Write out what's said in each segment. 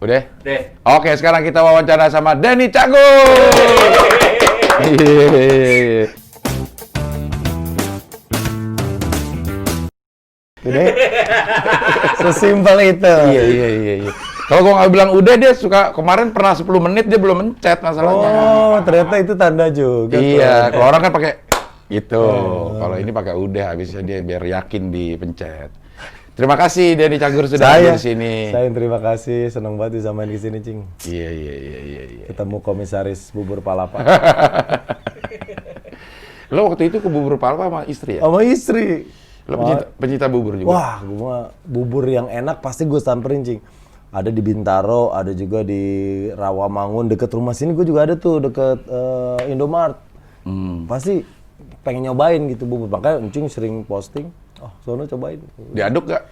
Udah? Deh. Oke, sekarang kita wawancara sama Denny Cagur. Udah, sesimpel itu. Iya. Kalau gua nggak bilang udah, dia suka kemarin pernah 10 menit dia belum mencet masalahnya. Oh, ternyata itu tanda juga. Iya, kalau orang kan pakai gitu. Kalau ini pakai udah, habisnya dia biar yakin dipencet. Terima kasih Denny Cagur sudah hadir di sini. Saya yang terima kasih, senang banget bisa main di sini, Cing. Iya. Ketemu komisaris bubur palapa. Lo waktu itu ke bubur palpa sama istri ya? Sama istri. Lo pencinta bubur juga? Wah, gua bubur yang enak pasti gue samperin, Cing. Ada di Bintaro, ada juga di Rawamangun, deket rumah sini gue juga ada tuh, deket Indomart. Pasti pengen nyobain gitu bubur, makanya Encing sering posting, oh sono cobain. Diaduk gak?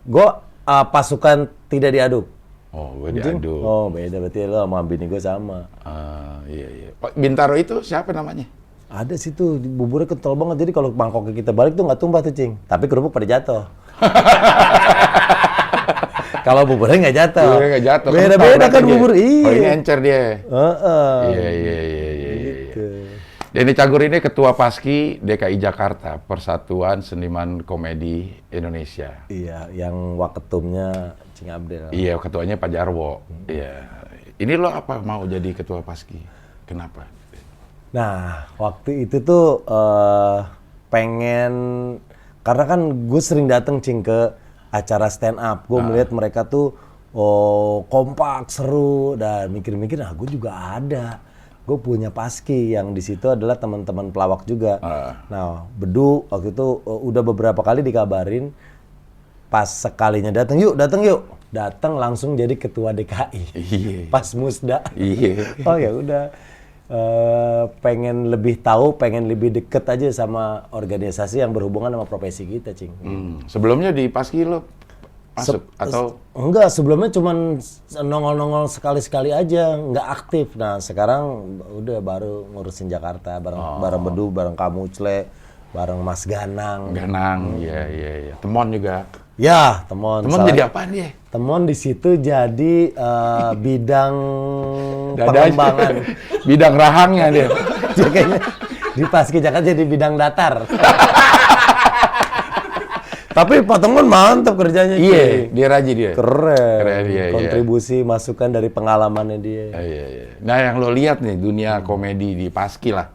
Gue pasukan tidak diaduk. Oh, gue diaduk. Oh, beda berarti lo sama bini gue sama. Iya. Bintaro itu siapa namanya? Ada situ, buburnya kental banget, jadi kalau mangkoknya kita balik tuh nggak tumpah tuh, Cing. Tapi kerupuk pada jatuh. Kalau buburnya nggak jatuh. Buburnya nggak jatuh. Beda-beda kan bubur. Iya. Oh, ini encer dia. Iya. Gitu. Denny Cagur ini Ketua Paski DKI Jakarta, Persatuan Seniman Komedi Indonesia. Iya, yang waketumnya Cing Abdel. Iya, ketuanya Pak Jarwo. Iya. Ini lo apa mau jadi Ketua Paski? Kenapa? Nah, waktu itu tuh pengen, karena kan gue sering dateng, Cing, ke acara stand up. Gue melihat mereka tuh kompak, seru, dan mikir-mikir, nah gue juga ada. Gue punya Paski yang di situ adalah teman-teman pelawak juga. Nah, Bedu waktu itu udah beberapa kali dikabarin, pas sekalinya datang yuk. Datang langsung jadi ketua DKI. Iya. Pas musda. Iya. Oh ya udah. Pengen lebih tahu, pengen lebih deket aja sama organisasi yang berhubungan sama profesi kita, Cing. Sebelumnya di Paski lo masuk atau? Enggak, sebelumnya cuman nongol-nongol sekali-sekali aja, nggak aktif. Nah sekarang udah baru ngurusin Jakarta, bareng Bedu, bareng kamu Cle, bareng Mas Ganang. Iya. Temon juga. Ya, Temon Jadi apaan dia? Temon di situ jadi bidang Dada pengembangan. Bidang rahangnya dia. Dia kayaknya di Paski Jakarta jadi bidang datar. Tapi Pak Temon mantap kerjanya. Iya, dia rajin dia. Keren. Iya. Kontribusi masukan dari pengalamannya dia. Iya. Nah, yang lo lihat nih dunia komedi di Paski lah.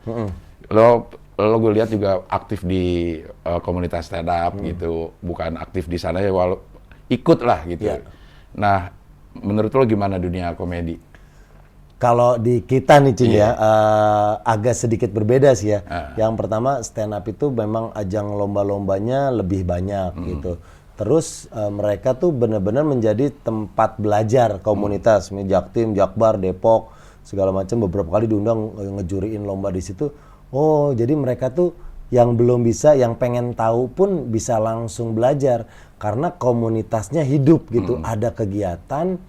Lo gue lihat juga aktif di komunitas stand up gitu, bukan aktif di sana ya, ikut lah gitu. Yeah. Nah, menurut lo gimana dunia komedi? Kalau di kita nih, Cing, ya, agak sedikit berbeda sih ya. Yang pertama, stand up itu memang ajang lomba-lombanya lebih banyak gitu. Terus mereka tuh benar-benar menjadi tempat belajar komunitas, Jaktim, Jakbar, Depok, segala macam, beberapa kali diundang ngejuriin lomba di situ. Oh, jadi mereka tuh yang belum bisa, yang pengen tahu pun bisa langsung belajar karena komunitasnya hidup gitu, ada kegiatan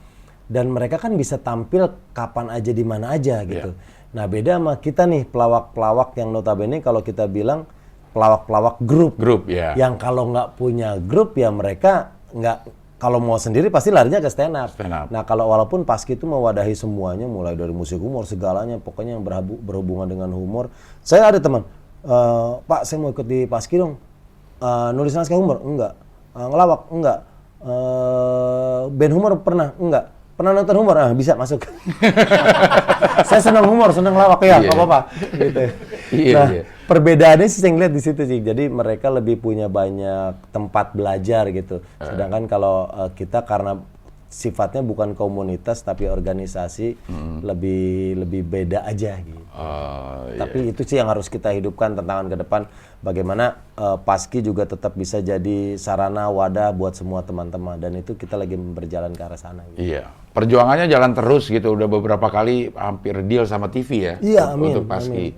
dan mereka kan bisa tampil kapan aja di mana aja gitu. Nah, beda sama kita nih pelawak-pelawak yang notabene kalau kita bilang pelawak-pelawak grup ya. Yang kalau nggak punya grup ya mereka nggak, kalau mau sendiri pasti larinya ke stand up. Nah, kalau walaupun Paski itu mewadahi semuanya, mulai dari musik humor segalanya, pokoknya yang berhubungan dengan humor. Saya ada teman, Pak saya mau ikut di Paski dong, nulis naskah humor? Enggak. Ngelawak? Enggak. Band humor pernah? Enggak. Pernah nonton humor? Bisa masuk. Saya senang humor, senang lawak ya, nggak apa-apa. Gitu. Nah, perbedaannya sih saya ngeliat di situ sih. Jadi mereka lebih punya banyak tempat belajar gitu. Sedangkan kalau kita karena sifatnya bukan komunitas tapi organisasi, lebih beda aja gitu. Tapi itu sih yang harus kita hidupkan tantangan ke depan. Bagaimana Paski juga tetap bisa jadi sarana wadah buat semua teman-teman, dan itu kita lagi berjalan ke arah sana. Gitu. Iya, perjuangannya jalan terus gitu. Udah beberapa kali hampir deal sama TV ya. Iya, untuk Paski.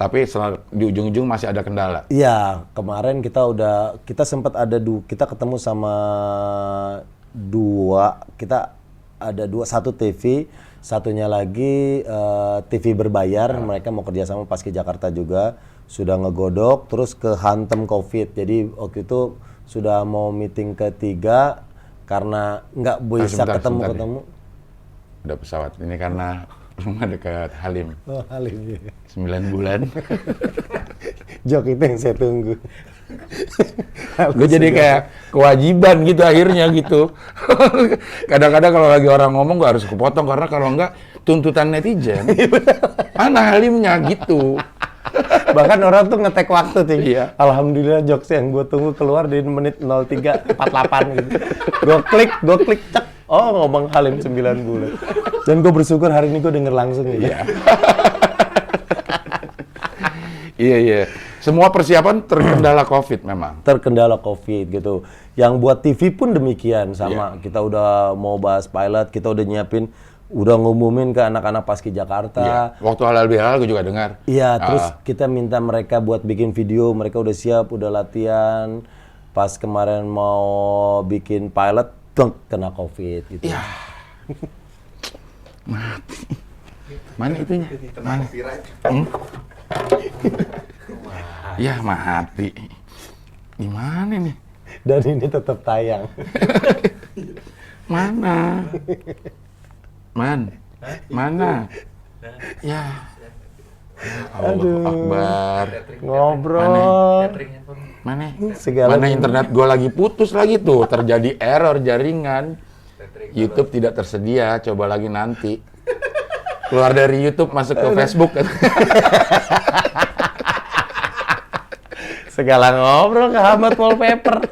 Tapi di ujung-ujung masih ada kendala. Iya, kemarin kita sempat kita ketemu sama satu TV, satunya lagi TV berbayar. Mereka mau kerja sama Paski Jakarta juga, sudah ngegodok, terus kehantem COVID. Jadi waktu itu sudah mau meeting ketiga, karena nggak bisa sebentar ketemu. Udah pesawat. Ini karena rumah dekat Halim. Oh, Halim. 9 bulan. Jok itu yang saya tunggu. Gue jadi kayak kewajiban gitu akhirnya gitu. Kadang-kadang kalau lagi orang ngomong gue harus kepotong karena kalau enggak tuntutan netizen. Mana Halimnya gitu. Bahkan orang tuh ngetek waktu tuh. Iya. Alhamdulillah jokes yang gue tunggu keluar di menit 03.48 gitu. Gue klik cek. Oh, ngomong Halim 9 bulan. Dan gue bersyukur hari ini gue denger langsung ya. Iya. Iya. Semua persiapan terkendala COVID memang. Terkendala COVID gitu. Yang buat TV pun demikian sama. Kita udah mau bahas pilot, kita udah nyiapin, udah ngumumin ke anak-anak Paski Jakarta. Iya. Waktu halal bihalal gue juga dengar. Iya, terus kita minta mereka buat bikin video, mereka udah siap, udah latihan. Pas kemarin mau bikin pilot, kena COVID gitu. Iya. Mati. Mana itunya? Mana? Ya mati. Gimana nih? Dan ini tetap tayang. Mana? Mana? Ya. Allahu Akbar. Ngobrol. Mana? Segala Mana internet gue lagi putus lagi tuh, terjadi error jaringan. YouTube tidak tersedia, coba lagi nanti. Keluar dari YouTube masuk ke Facebook. Segala ngobrol kehambat wallpaper.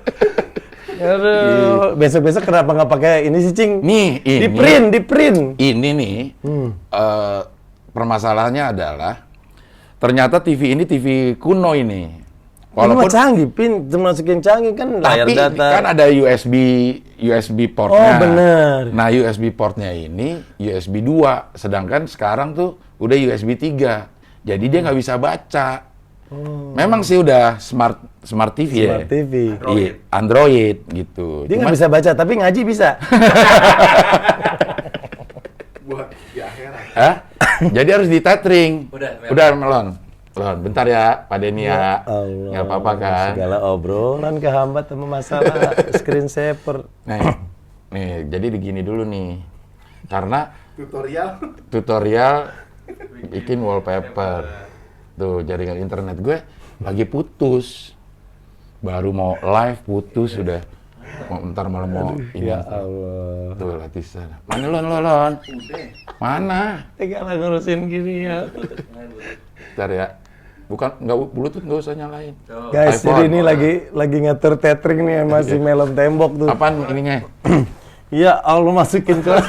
Aduh, besok-besok kenapa nggak pakai ini sih, Cing? Nih, ini. Di print. Ini nih, permasalahannya adalah ternyata TV ini TV kuno ini. Walaupun canggih, Pin, termasuk yang canggih kan layar tapi data. kan ada USB portnya. Oh, bener. Nah, USB portnya ini USB 2, sedangkan sekarang tuh udah USB 3. Jadi dia nggak bisa baca. Memang sih udah smart TV ya. Smart TV. Android gitu. Dia nggak bisa baca, tapi ngaji bisa. Buat di akhirat. Hah? Jadi harus di tethering. Udah, Melon. Bentar ya, Pak Denny ya. Allah. Nggak apa-apa kan? Segala obrolan kehambat sama masalah screensaver. Nih, jadi begini dulu nih. Karena Tutorial. bikin wallpaper. Tuh, jaringan internet gue lagi putus. Baru mau live putus sudah. Ntar malam mau ini. Ya Allah. Tuh, Latisan. Mana Lon? Mana? Tinggal ngurusin gini ya. Bentar ya. Bukan, Bluetooth nggak usah nyalain. Guys, iPhone. jadi ini lagi ngatur tethering nih masih melon tembok tuh. Apaan ininya? Iya, Allah masukin ke. 9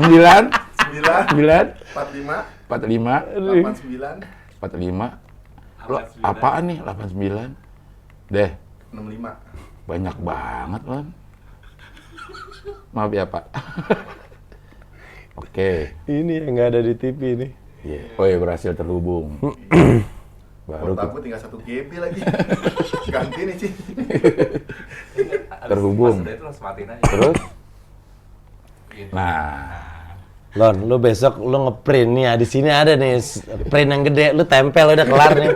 45 Lo apaan nih 89 deh 65. banyak banget Lon. Maaf ya Pak. Oke. Ini yang nggak ada di TV ini. Yeah. Oh ya, berhasil terhubung. Baru Kuota gue tinggal 1 GB lagi. Ganti nih, Ci. terhubung. Itu langsung matiin aja. Terus nah, Lon, lu besok lu ngeprint nih ya, di sini ada nih print yang gede, lu tempel udah kelar nih.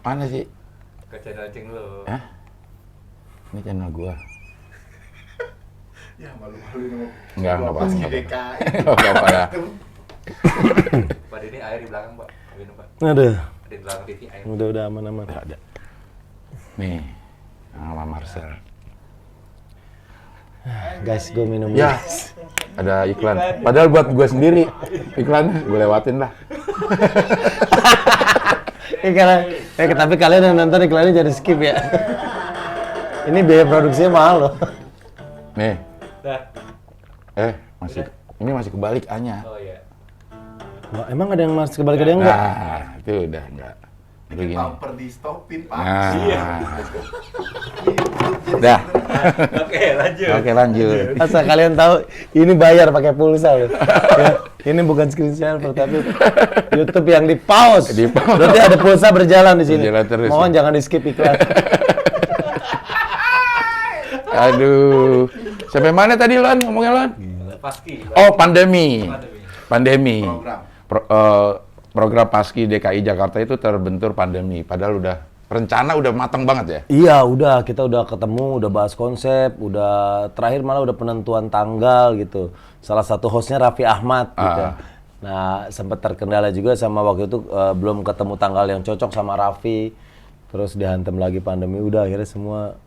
mana sih? Ke channel Cing lu. Hah? Ini channel gua. Ya malu-maluin Enggak apa-apa. Paski DKI. Enggak apa-apa ya. Pak ini air di belakang, Pak. Minum, Pak. Aduh, Di belakang TV air. udah aman-aman. Ada. Nih, sama Marcel. Guys, gue minum Ya, ada iklan. Padahal buat gue sendiri. Iklannya gue lewatin lah. Tapi kalian yang nonton iklannya jadi skip ya. Ini biaya produksinya mahal loh. Nih, Dah. ini masih kebalik A-nya. Oh iya. Wah, emang ada yang masuk kebalik ada yang enggak? Nah, itu udah enggak. Begini. Bumper di stopin, Pak. Nah. Dah. Oke, lanjut. Oke, lanjut. Asal kalian tahu, ini bayar pakai pulsa loh. Ya, ini bukan screen saver tapi YouTube yang di pause. Di-pause. Berarti ada pulsa berjalan di sini. Berjalan terus. Mohon jangan di skip iklan. Aduh. Sampai mana tadi Lon ngomongnya Lon? Paski. Oh, pandemi. Pandemi. Program. program Paski DKI Jakarta itu terbentur pandemi, padahal rencana udah matang banget ya? Iya, udah kita udah ketemu, udah bahas konsep, udah terakhir malah udah penentuan tanggal gitu. Salah satu hostnya Raffi Ahmad gitu. Nah, sempat terkendala juga sama waktu itu belum ketemu tanggal yang cocok sama Raffi. Terus dihantam lagi pandemi, udah akhirnya semua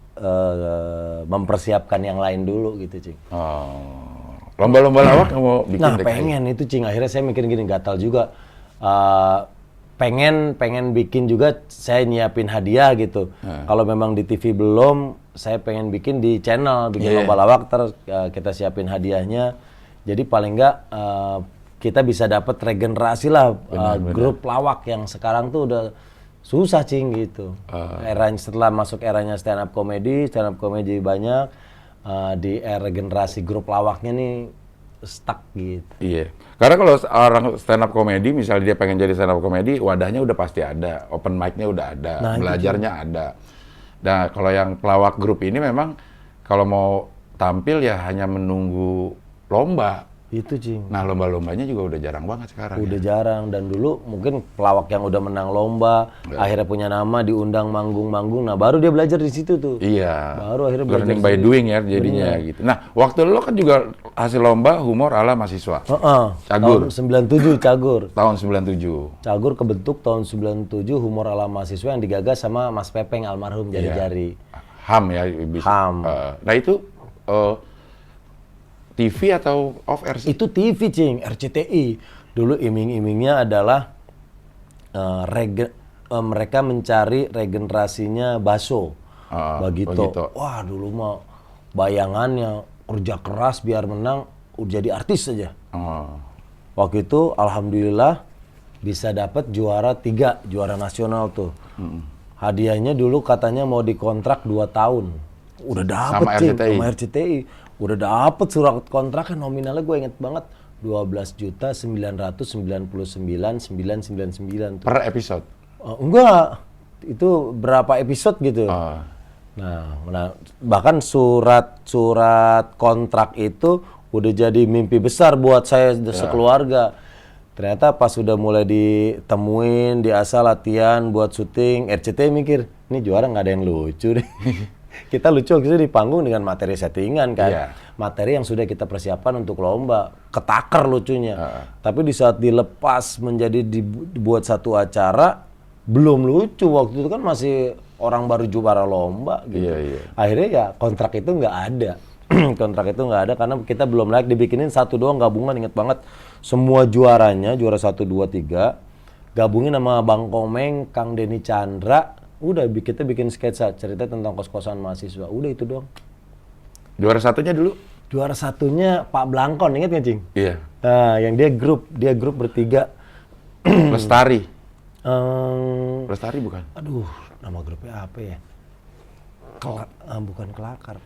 mempersiapkan yang lain dulu gitu, Cing. Oh. Lomba-lomba lawak mau bikin Nah, DKI? pengen itu, Cing. Akhirnya saya mikir gini, gatal juga. Pengen bikin juga, saya nyiapin hadiah gitu. Kalau memang di TV belum, saya pengen bikin di channel, bikin lomba lawak, terus kita siapin hadiahnya. Jadi paling nggak kita bisa dapat regenerasi lah grup lawak yang sekarang tuh udah susah, Cing, gitu. Setelah masuk eranya stand up comedy banyak, di era generasi grup lawaknya nih stuck gitu. Iya. Karena kalau orang stand up comedy, misalnya dia pengen jadi stand up comedy, wadahnya udah pasti ada, open mic-nya udah ada, belajarnya ada. Nah, kalau yang pelawak grup ini memang kalau mau tampil ya hanya menunggu lomba. Itu, Cing. Nah, lomba-lombanya juga udah jarang banget sekarang. Udah ya. jarang, dan dulu mungkin pelawak yang udah menang lomba, akhirnya punya nama, diundang manggung-manggung, nah baru dia belajar di situ tuh. Iya. Baru akhirnya belajar learning by sendiri. doing ya jadinya gitu. Nah, waktu lo kan juga hasil lomba humor ala mahasiswa. Cagur. Tahun 97 Cagur. Tahun 97. Cagur kebentuk tahun 97, humor ala mahasiswa yang digagas sama Mas Pepeng almarhum jari-jari. HAM ya. Bisa. HAM. Nah itu TV atau off air sih? Itu TV, Cing, RCTI. Dulu iming-imingnya adalah mereka mencari regenerasinya Baso. Bagito. Wah, dulu mah bayangannya kerja keras biar menang, jadi artis saja. Waktu itu alhamdulillah bisa dapat juara 3, juara nasional tuh. Hadiahnya dulu katanya mau dikontrak 2 tahun. Udah dapet, Sama Cing, RCTI? sama RCTI. Udah dapet surat kontraknya, nominalnya gue inget banget. 12.999.999 tuh. Per episode? Enggak, itu berapa episode gitu. Nah, bahkan surat kontrak itu udah jadi mimpi besar buat saya sekeluarga. Ternyata pas sudah mulai ditemuin, diasah latihan buat syuting, RCTI mikir, ini juara nggak ada yang lucu deh. Kita lucu gitu di panggung dengan materi settingan kan, materi yang sudah kita persiapkan untuk lomba, ketakar lucunya. Tapi di saat dilepas menjadi dibuat satu acara, belum lucu. Waktu itu kan masih orang baru juara lomba gitu. Akhirnya ya kontrak itu nggak ada. Kontrak itu nggak ada karena kita belum layak dibikinin satu doang gabungan, inget banget. Semua juaranya, juara 1, 2, 3, gabungin sama Bang Komeng, Kang Denny Chandra, udah kita bikin sketsa cerita tentang kos-kosan mahasiswa. Udah itu doang. Juara satunya dulu? Juara satunya Pak Blangkon, inget nggak, Cing? Iya. Nah, yang dia grup bertiga. Lestari? Em, Lestari bukan? Aduh, nama grupnya apa ya? Bukan Kelakar.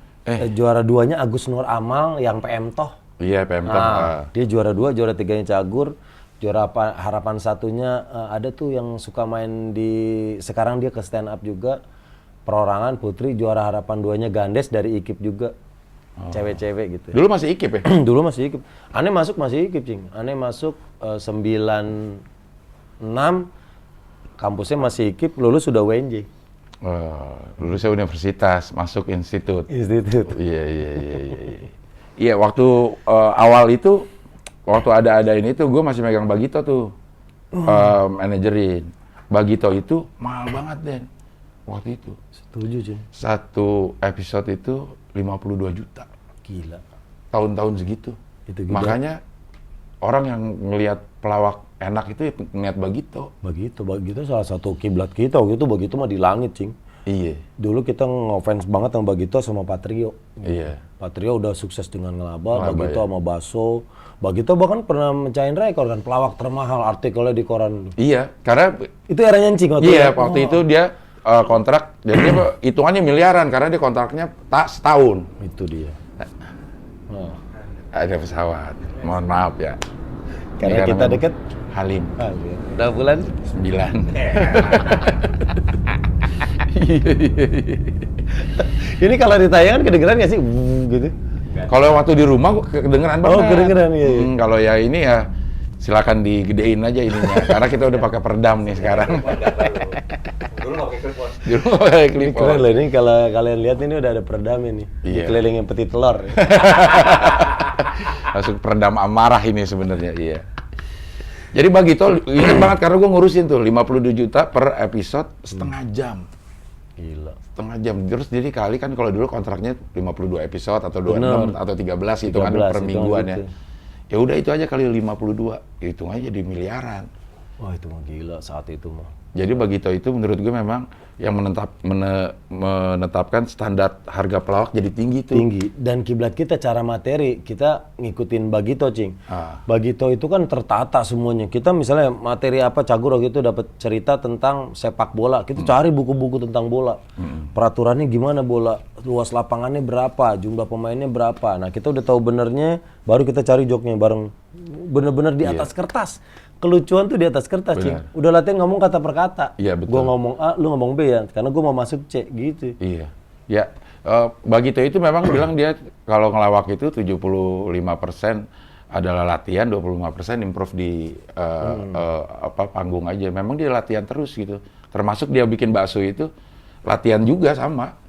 Juara 2-nya Agus Nur Amal yang PM Toh. Iya, PM Toh. Dia juara 2, juara 3-nya Cagur. Juara harapan satunya ada tuh yang suka main sekarang dia ke stand up juga. Perorangan Putri, juara harapan 2-nya Gandes dari IKIP juga. Cewek-cewek gitu. Dulu masih IKIP ya? Dulu masih IKIP. Aneh masuk masih IKIP, Cing. Aneh masuk 96, kampusnya masih IKIP, lulus sudah UNJ. Lulusnya universitas, masuk institut. Institut. Iya. Iya, waktu awal itu, waktu ada ini tuh, gue masih megang Bagito tuh, manajerin. Bagito itu mahal banget, Den, waktu itu. Setuju, Cing. Satu episode itu 52 juta. Gila. Tahun-tahun segitu. Itu gila. Makanya orang yang ngelihat pelawak enak itu ya ngeliat Bagito. Bagito salah satu kiblat kita. Waktu itu Bagito mah di langit, Cing. Iya. Dulu kita ngefans banget sama Bagito sama Patrio. Iya. Patrio udah sukses dengan Ngelaba, Bagito ya. sama Baso. Bagito bahkan pernah mencahin rekor kan, pelawak termahal artikelnya di koran. Iya, karena Itu eranya Cing waktu iya, itu. waktu itu dia kontrak, jadi dia hitungannya miliaran karena dia kontraknya tak setahun. Itu dia. Ada pesawat, mohon maaf ya. Karena Ini kita memang deket. Halim. Udah bulan 9. Ini kalau ditayangan kedengeran nggak sih? Gitu. Kalau waktu di rumah kedengeran banget. Oh, kedengeran, iya. Kalau ya ini ya silakan digedein aja ininya, karena kita udah pakai peredam nih sekarang. Dulu nggak pakai clip-on. Dulu pakai Ini clip keren loh, ini kalau kalian lihat ini udah ada peredam ini. Iya. Dikelilingin peti telur. Masuk peredam amarah ini sebenarnya, iya. Jadi Bagito ingat banget karena gue ngurusin tuh 52 juta per episode setengah jam. Gila. Setengah jam. Terus jadi kali kan kalau dulu kontraknya 52 episode atau 26 atau 13 itu kan 13, per mingguan ya. gitu. Ya udah itu aja kali 52, hitung aja di miliaran. Wah itu mah gila saat itu mah. Jadi Bagito itu menurut gue memang yang menetapkan standar harga pelawak jadi tinggi tuh. Tinggi. Dan kiblat kita cara materi, kita ngikutin Bagito, Cing. Bagito itu kan tertata semuanya. Kita misalnya materi apa Cagur gitu dapat cerita tentang sepak bola. Kita cari buku-buku tentang bola. Peraturannya gimana bola, luas lapangannya berapa, jumlah pemainnya berapa. Nah kita udah tahu benernya, baru kita cari joknya bareng. Bener-bener di atas kertas. Kelucuan tuh di atas kertas, Cing. Udah latihan ngomong kata per kata. Iya, betul. Gua ngomong A, lu ngomong B ya. Karena gua mau masuk C, gitu. Iya. Ya, Bagito itu memang bilang dia kalau ngelawak itu 75% adalah latihan, 25% improve di panggung aja. Memang dia latihan terus gitu. Termasuk dia bikin bakso itu latihan juga sama.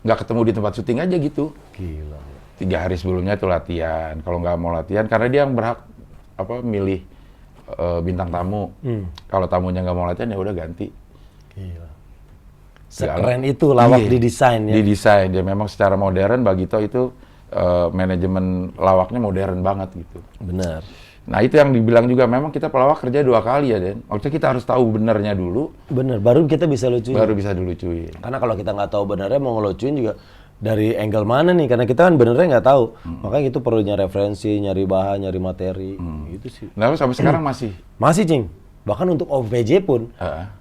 Nggak ketemu di tempat syuting aja gitu. Gila. 3 hari sebelumnya itu latihan. Kalau nggak mau latihan, karena dia yang berhak milih bintang tamu. Kalau tamunya nggak mau latihan ya udah ganti. Gila. Sekeren itu lawak didesain ya. Didesain dia memang secara modern. Bagito itu manajemen lawaknya modern banget gitu. Benar. Nah itu yang dibilang juga memang kita pelawak kerja 2 kali ya Den. Maksudnya kita harus tahu benernya dulu. Bener, baru kita bisa lucuin. Baru bisa dilucuin. Karena kalau kita nggak tahu benernya mau ngelucuin juga dari angle mana nih? Karena kita kan benernya nggak tahu. Makanya itu perlunya referensi, nyari bahan, nyari materi. Gitu sih. Nah sampai sekarang masih. Masih, Cing. Bahkan untuk OVJ pun,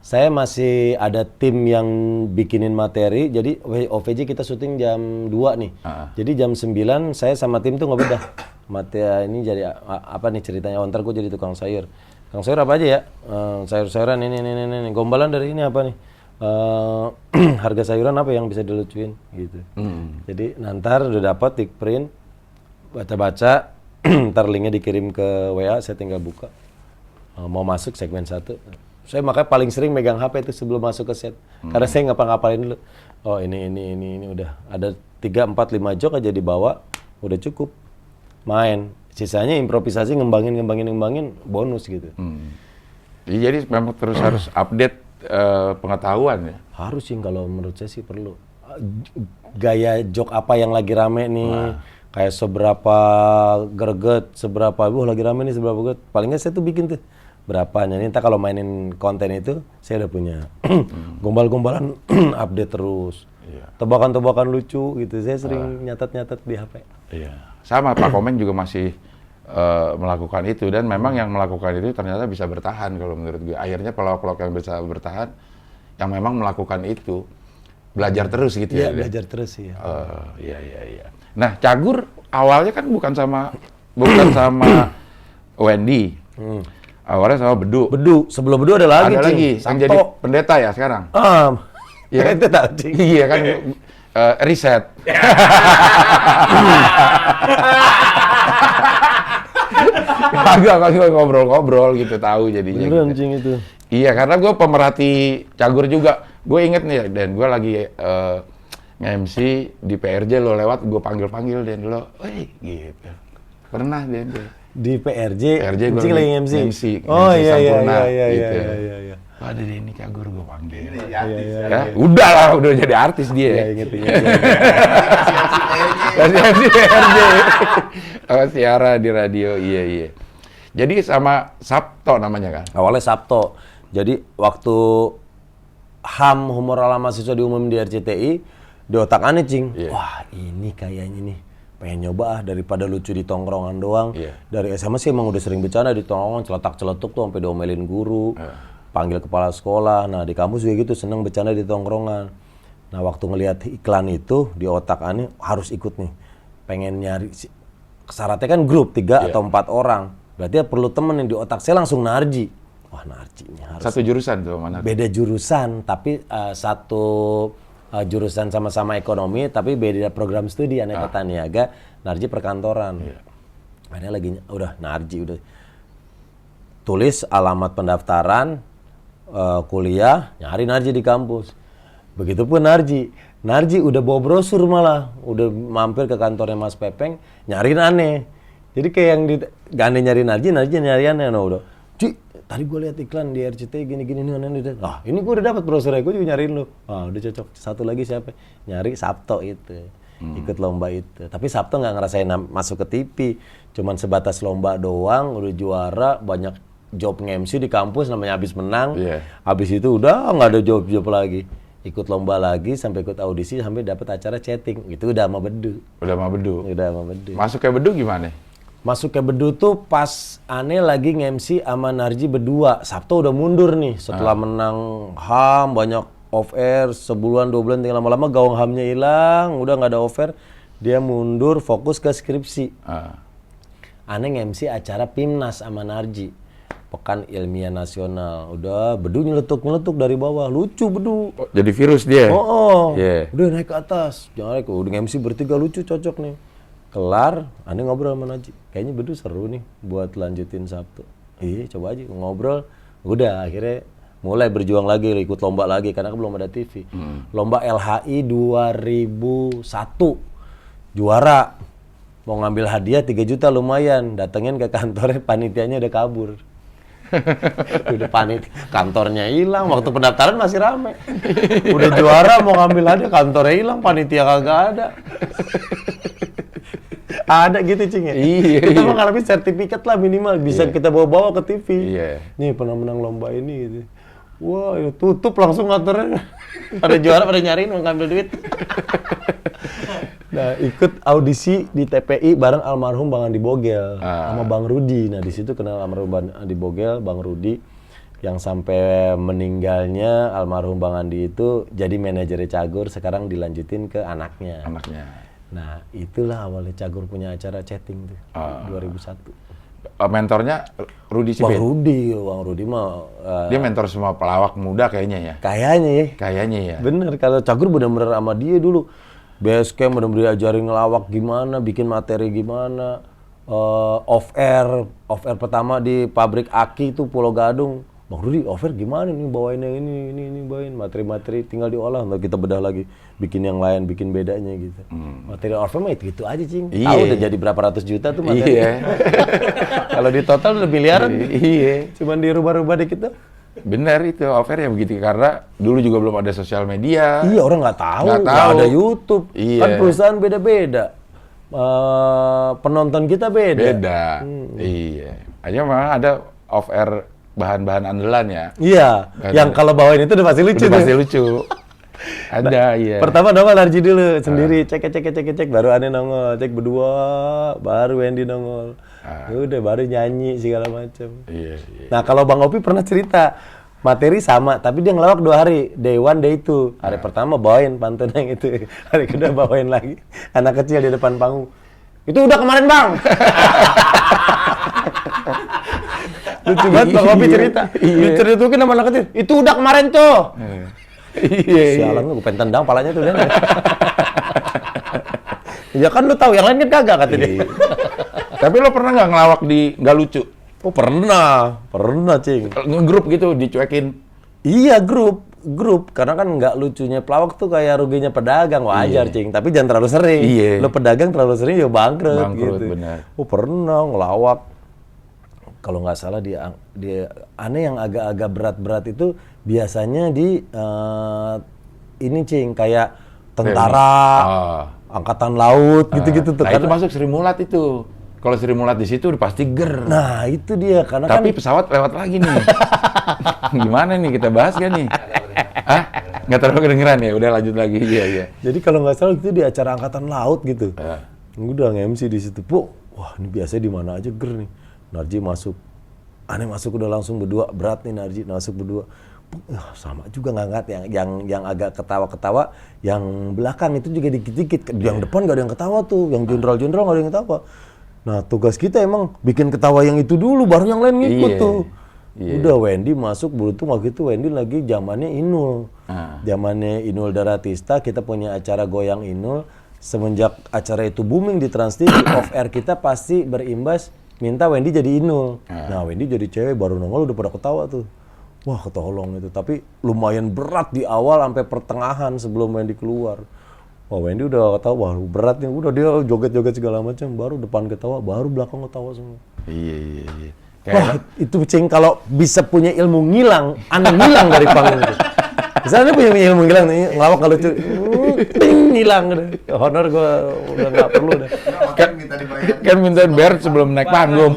saya masih ada tim yang bikinin materi. Jadi OVJ kita syuting jam 2 nih. Jadi jam 9 saya sama tim tuh ngobrol dah. Materi ini jadi apa nih ceritanya? Ntar gue jadi tukang sayur. Tukang sayur apa aja ya? Sayur-sayuran ini. Gombalan dari ini apa nih? Harga sayuran apa yang bisa dilucuin gitu. Jadi nanti udah dapat tik print, baca-baca, ntar linknya dikirim ke WA, saya tinggal buka. Mau masuk segmen 1. Saya makanya paling sering megang HP itu sebelum masuk ke set. Karena saya ngapa-ngapain dulu. Oh ini udah ada 3, 4, 5 jok aja dibawa, udah cukup. Main. Sisanya improvisasi ngembangin bonus gitu. Jadi memang terus harus update pengetahuan ya. Harus sih kalau menurut saya sih perlu. Gaya jok apa yang lagi rame nih, kayak seberapa greget, seberapa lagi rame nih seberapa greget. Paling nggak saya tuh bikin tuh berapanya. Nih entah kalau mainin konten itu saya udah punya gombal-gombalan update terus. Tebakan-tebakan lucu gitu. Saya sering nyatat-nyatat di HP. Iya. Sama Pak Komeng juga masih melakukan itu, dan memang yang melakukan itu ternyata bisa bertahan kalau menurut gue. Akhirnya pelawak-pelawak yang bisa bertahan yang memang melakukan itu belajar terus gitu ya. Iya, belajar terus sih. Iya. Nah, Cagur awalnya kan bukan sama Wendy. Awalnya sama Bedu. Sebelum Bedu ada lagi, Ada lagi yang jadi pendeta ya sekarang. Iya kan itu tahu, Cing. Iya kan riset. Kagak ngobrol-ngobrol gitu tahu jadinya. Beneran, Gitu. Cing itu. Iya, karena gue pemerhati Cagur juga. Gue inget nih, dan gue lagi nge-MC di PRJ, lo lewat, gue panggil-panggil, dan lo, gitu. Pernah, Dan. Di PRJ gue lagi MC. Oh iya. Gitu. Iya. Oh, ada Denny Cagur, gue panggil. Iya. Ya, udah lah, udah jadi artis dia. Iya, inget. Dari MC PRJ. Oh, siaran di radio, iya. Jadi sama Sabto namanya kan? Awalnya Sabto. Jadi waktu HAM humor ala mahasiswa diumumin di RCTI, di otak aneh, Cing. Iya. Wah, ini kayaknya nih pengen nyoba daripada lucu di tongkrongan doang. Iya. Dari SMA sih emang udah sering bercanda di tongkrongan, celetak-celetuk tuh sampai diomelin guru, panggil kepala sekolah. Nah, di kampus juga gitu, seneng bercanda di tongkrongan. Nah, waktu ngelihat iklan itu di otak aneh harus ikut nih. Pengen nyari syaratnya kan grup 3 atau 4 orang. Berarti ya perlu temen yang di otak saya langsung Narji. Wah, Narji ini harus Satu jurusan tuh mana? beda jurusan, tapi satu jurusan sama-sama ekonomi, tapi beda program studi. Aneh kata niaga, Narji perkantoran. Aneh lagi, udah Narji udah. tulis alamat pendaftaran kuliah, nyari Narji di kampus. Begitupun Narji udah bawa brosur malah, udah mampir ke kantornya Mas Pepeng, nyariin Ane. Jadi kayak yang Ane nyari Narji nyari Ane. Nah udah, Ci, tadi gue lihat iklan di RCTI gini-gini nih. Ah, ini gue udah dapat brosurnya, gue juga nyariin lu. Ah, udah cocok. Satu lagi siapa? Nyari Sabto itu. Ikut lomba itu. Tapi Sabto nggak ngerasain masuk ke TV. Cuman sebatas lomba doang, udah juara, banyak job nge-MC di kampus namanya habis menang. Habis itu udah nggak ada job-job lagi. Ikut lomba lagi sampai ikut audisi sampai dapat acara chatting. Itu udah sama Bedu. Udah sama Bedu. Masuk ke Bedu gimana? Masuk ke Bedu tuh pas Ane lagi nge-MC sama Narji berdua. Sabto udah mundur nih setelah menang HAM, banyak off air, sebulan 2 bulan tinggal lama-lama gawang HAM-nya hilang, udah nggak ada off air. Dia mundur fokus ke skripsi. Ane nge-MC acara PIMNAS sama Narji. Pekan Ilmiah Nasional. Udah Bedu nyeletuk dari bawah. Lucu Bedu. Oh, jadi virus dia? Udah naik ke atas. Jangan naik. Udah nge-MC bertiga lucu, cocok nih. Kelar, Ane ngobrol sama Narji. Kayaknya Bedu seru nih buat lanjutin Sabtu. Iya, coba aja ngobrol. Udah akhirnya mulai berjuang lagi, ikut lomba lagi karena belum ada TV. Lomba LHI 2001. Juara. Mau ngambil hadiah 3 juta lumayan. Datengin ke kantornya, panitianya udah kabur. Udah panik, kantornya hilang, waktu pendaftaran masih rame. Udah juara mau ngambil hadiah, kantornya hilang, panitia kagak ada. Ada gitu Cing ya? Iya, kita mau ngalamin sertifikat lah minimal, bisa kita bawa-bawa ke TV. Iya. Nih pernah menang lomba ini gitu. Wah, ya tutup langsung kantornya. Pada juara, pada nyariin mau ngambil duit. Nah, ikut audisi di TPI bareng almarhum Bang Andi Bogel sama Bang Rudi. Nah, di situ kenal almarhum Bang Andi Bogel, Bang Rudi yang sampai meninggalnya almarhum Bang Andi itu jadi manajernya Cagur, sekarang dilanjutin ke anaknya. Nah, itulah awalnya Cagur punya acara chatting tuh, 2001. Mentornya Rudi Sibet? Bang Rudi mah... dia mentor semua pelawak muda kayaknya ya? Kayaknya ya. Bener, kalau Cagur bener-bener sama dia dulu. Basecamp bener-bener diajarin ngelawak gimana, bikin materi gimana. Off air pertama di pabrik Aki itu Pulau Gadung. Bang Rudi, off air gimana nih bawain yang ini bawain materi-materi tinggal diolah, ntar kita bedah lagi, bikin yang lain, bikin bedanya gitu. Materi off air mah itu aja Cing. Tahu udah jadi berapa ratus juta tuh materi. Kalau di total udah miliaran. Cuman dirubah-rubah dikit tuh. Bener itu off air ya begitu, karena dulu juga belum ada sosial media. Iya, orang nggak tahu, nggak ada YouTube. Kan perusahaan beda-beda. Penonton kita beda. Iya. Aja malah ada off air bahan-bahan andalan ya. Iya, yang kalau bawain itu udah pasti lucu. Ada, iya. Pertama nongol Narji dulu sendiri, cek, baru Ane nongol, cek berdua, baru Wendy nongol. Udah baru nyanyi segala macam. Iya. Nah, kalau Bang Opi pernah cerita materi sama, tapi dia ngelawak 2 hari, day 1, day 2. Hari pertama bawain pantun yang itu, hari kedua bawain lagi. Anak kecil di depan panggung. Itu udah kemarin Bang. Lucu banget Bang Opi cerita. Dicerituin sama anak kecil. Itu udah kemarin tuh. Sialan lu, gue pengen tendang palanya tuh. Ya kan lu tahu, yang lain kan kagak kata dia. Tapi lo pernah nggak ngelawak di nggak lucu? Oh pernah Cing. Ngegrup gitu, dicuekin. Iya grup. Karena kan nggak lucunya pelawak tuh kayak ruginya pedagang, wajar Cing. Tapi jangan terlalu sering. Lo pedagang terlalu sering ya bangkrut gitu. Bener. Oh pernah ngelawak. Kalau nggak salah dia Ane yang agak-agak berat-berat itu biasanya di ini Cing, kayak tentara, angkatan laut gitu-gitu tuh. Nah, itu masuk Sri Mulat itu. Kalau Sri Mulat di situ udah pasti ger. Nah, itu dia karena tapi kan pesawat lewat lagi nih. Gimana nih kita bahas kan nih? Hah? Nggak terlalu kedengeran ya? Udah lanjut lagi. Iya. Jadi kalau nggak salah itu di acara angkatan laut gitu. Udah nge-MC di situ. Wah, ini biasanya di mana aja ger nih. Narji masuk. Ane masuk udah langsung berdua. Berat nih Narji masuk berdua. Sama juga nggak yang agak ketawa-ketawa, yang belakang itu juga dikit-dikit. Yang depan nggak ada yang ketawa tuh, yang jenderal-jenderal nggak ada yang ketawa. Nah tugas kita emang bikin ketawa yang itu dulu, baru yang lain ngikut tuh. Udah Wendy masuk, beruntung waktu itu Wendy lagi zamannya Inul. Zamannya Inul Daratista, kita punya acara goyang Inul. Semenjak acara itu booming di Trans TV, off air kita pasti berimbas minta Wendy jadi Inul. Nah Wendy jadi cewek baru nongol udah pada ketawa tuh. Wah ketolong itu, tapi lumayan berat di awal sampai pertengahan sebelum Wendy keluar. Wah Wendy udah ketawa, wah berat nih, udah dia joget-joget segala macam, baru depan ketawa, baru belakang ketawa semua. Iya. Wah itu Cing, kalau bisa punya ilmu ngilang, aneh ngilang dari panggung itu. Misalnya punya ilmu ngilang nih, ngelawak kalau lucu, ting ngilang udah. Honor gue udah nggak perlu dah. Kan minta dibayar. Kan minta bayar sebelum naik panggung.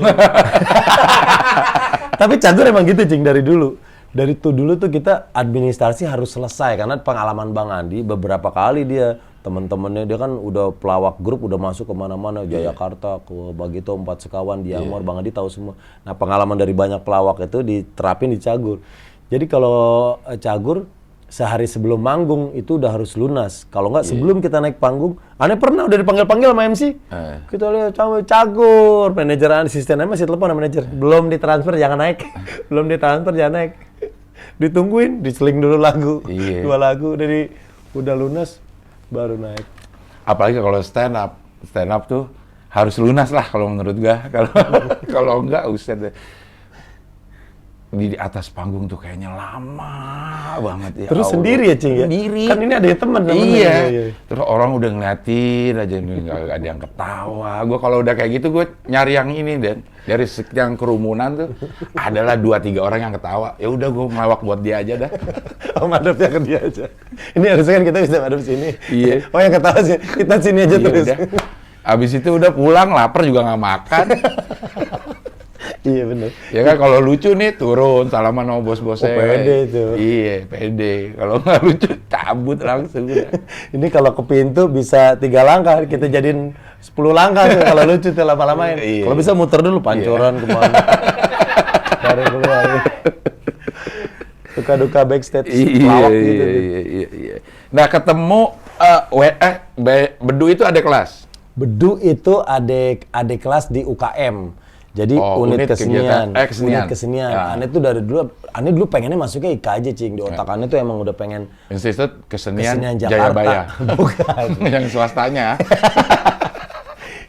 Tapi Cagur emang gitu Cing dari dulu. Dari tuh dulu tuh kita administrasi harus selesai karena pengalaman Bang Andi beberapa kali dia teman-temannya dia kan udah pelawak grup udah masuk kemana-mana Jayakarta ke Bagito 4 Sekawan Diamor Bang Andi tahu semua. Nah pengalaman dari banyak pelawak itu diterapin di Cagur. Jadi kalau Cagur sehari sebelum manggung itu udah harus lunas. Kalau nggak sebelum kita naik panggung, aneh pernah udah dipanggil-panggil sama MC. Kita lihat Cagur, manajer asistennya masih telepon sama manajer. Belum ditransfer jangan naik. Belum ditransfer jangan naik. Ditungguin, diseling dulu lagu. 2 lagu udah lunas baru naik. Apalagi kalau stand up tuh harus lunas lah kalau menurut gua. Kalau enggak usah deh. Di atas panggung tuh kayaknya lama banget ya. Terus Allah. sendiri ya Cing ya? Sendiri. Kan ini ada teman. Iya. Terus orang udah ngeliatin aja nggak ada yang ketawa. Gua kalau udah kayak gitu gua nyari yang ini Dan. Dari sekian kerumunan tuh adalah 2-3 orang yang ketawa. Ya udah gua ngelawak buat dia aja dah. Oh madepnya ke dia aja. Ini harusnya kan kita bisa madep sini. Iya. Oh yang ketawa sih, kita sini aja Iya, terus. udah. Abis itu udah pulang lapar juga nggak makan. Iya benar. Ya kan kalau lucu nih turun salaman sama bos-bosnya. Oh, pede itu. Iya, pede. Kalau nggak lucu cabut langsung udah. Ini kalau ke pintu bisa 3 langkah, kita jadiin 10 langkah tuh kalau lucu tuh lama-lamain. Iya. Kalau bisa muter dulu pancoran kemana. Baru keluar. Duka-duka backstage pelawak gitu. Iya. Nah, ketemu Bedu itu ada kelas. Bedu itu adik kelas di UKM. Jadi unit kesenian. Kesenian. Unit kesenian. Ya. Aneh tuh dari dulu, Aneh dulu pengennya masuknya IKJ Cing. Di otak Aneh tuh emang udah pengen Institut Kesenian Jakarta. Jayabaya. Bukan. Yang swastanya.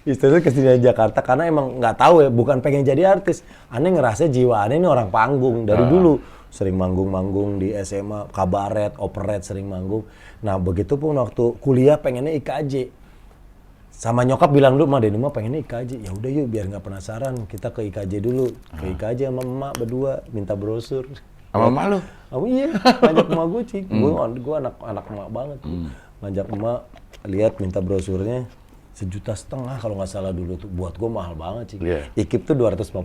Institut Kesenian Jakarta karena emang nggak tahu ya, bukan pengen jadi artis. Aneh ngerasa jiwa Aneh ini orang panggung dari dulu. Sering manggung-manggung di SMA, kabaret, operet sering manggung. Nah begitu pun waktu kuliah pengennya IKJ. Sama nyokap bilang dulu, Denny mah pengennya IKJ. Ya udah yuk biar nggak penasaran, kita ke IKJ dulu. Ke IKJ sama emak berdua minta brosur. Sama emak lu? Oh iya, ngajak emak gue Cing. Gue anak emak banget. Ngajak emak, lihat minta brosurnya. 1,5 juta kalau nggak salah dulu tuh. Buat gue mahal banget Cing. IKIP tuh 250.000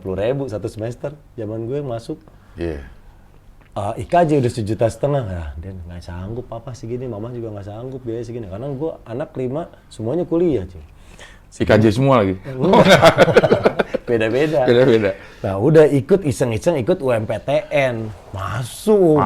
1 semester. Zaman gue masuk. IKJ udah 1,5 juta ya, dan nggak sanggup papa segini, mama juga nggak sanggup biaya segini, karena gue anak 5 semuanya kuliah Cing. IKJ semua lagi? Beda-beda. Nah udah ikut iseng-iseng ikut UMPTN, masuk.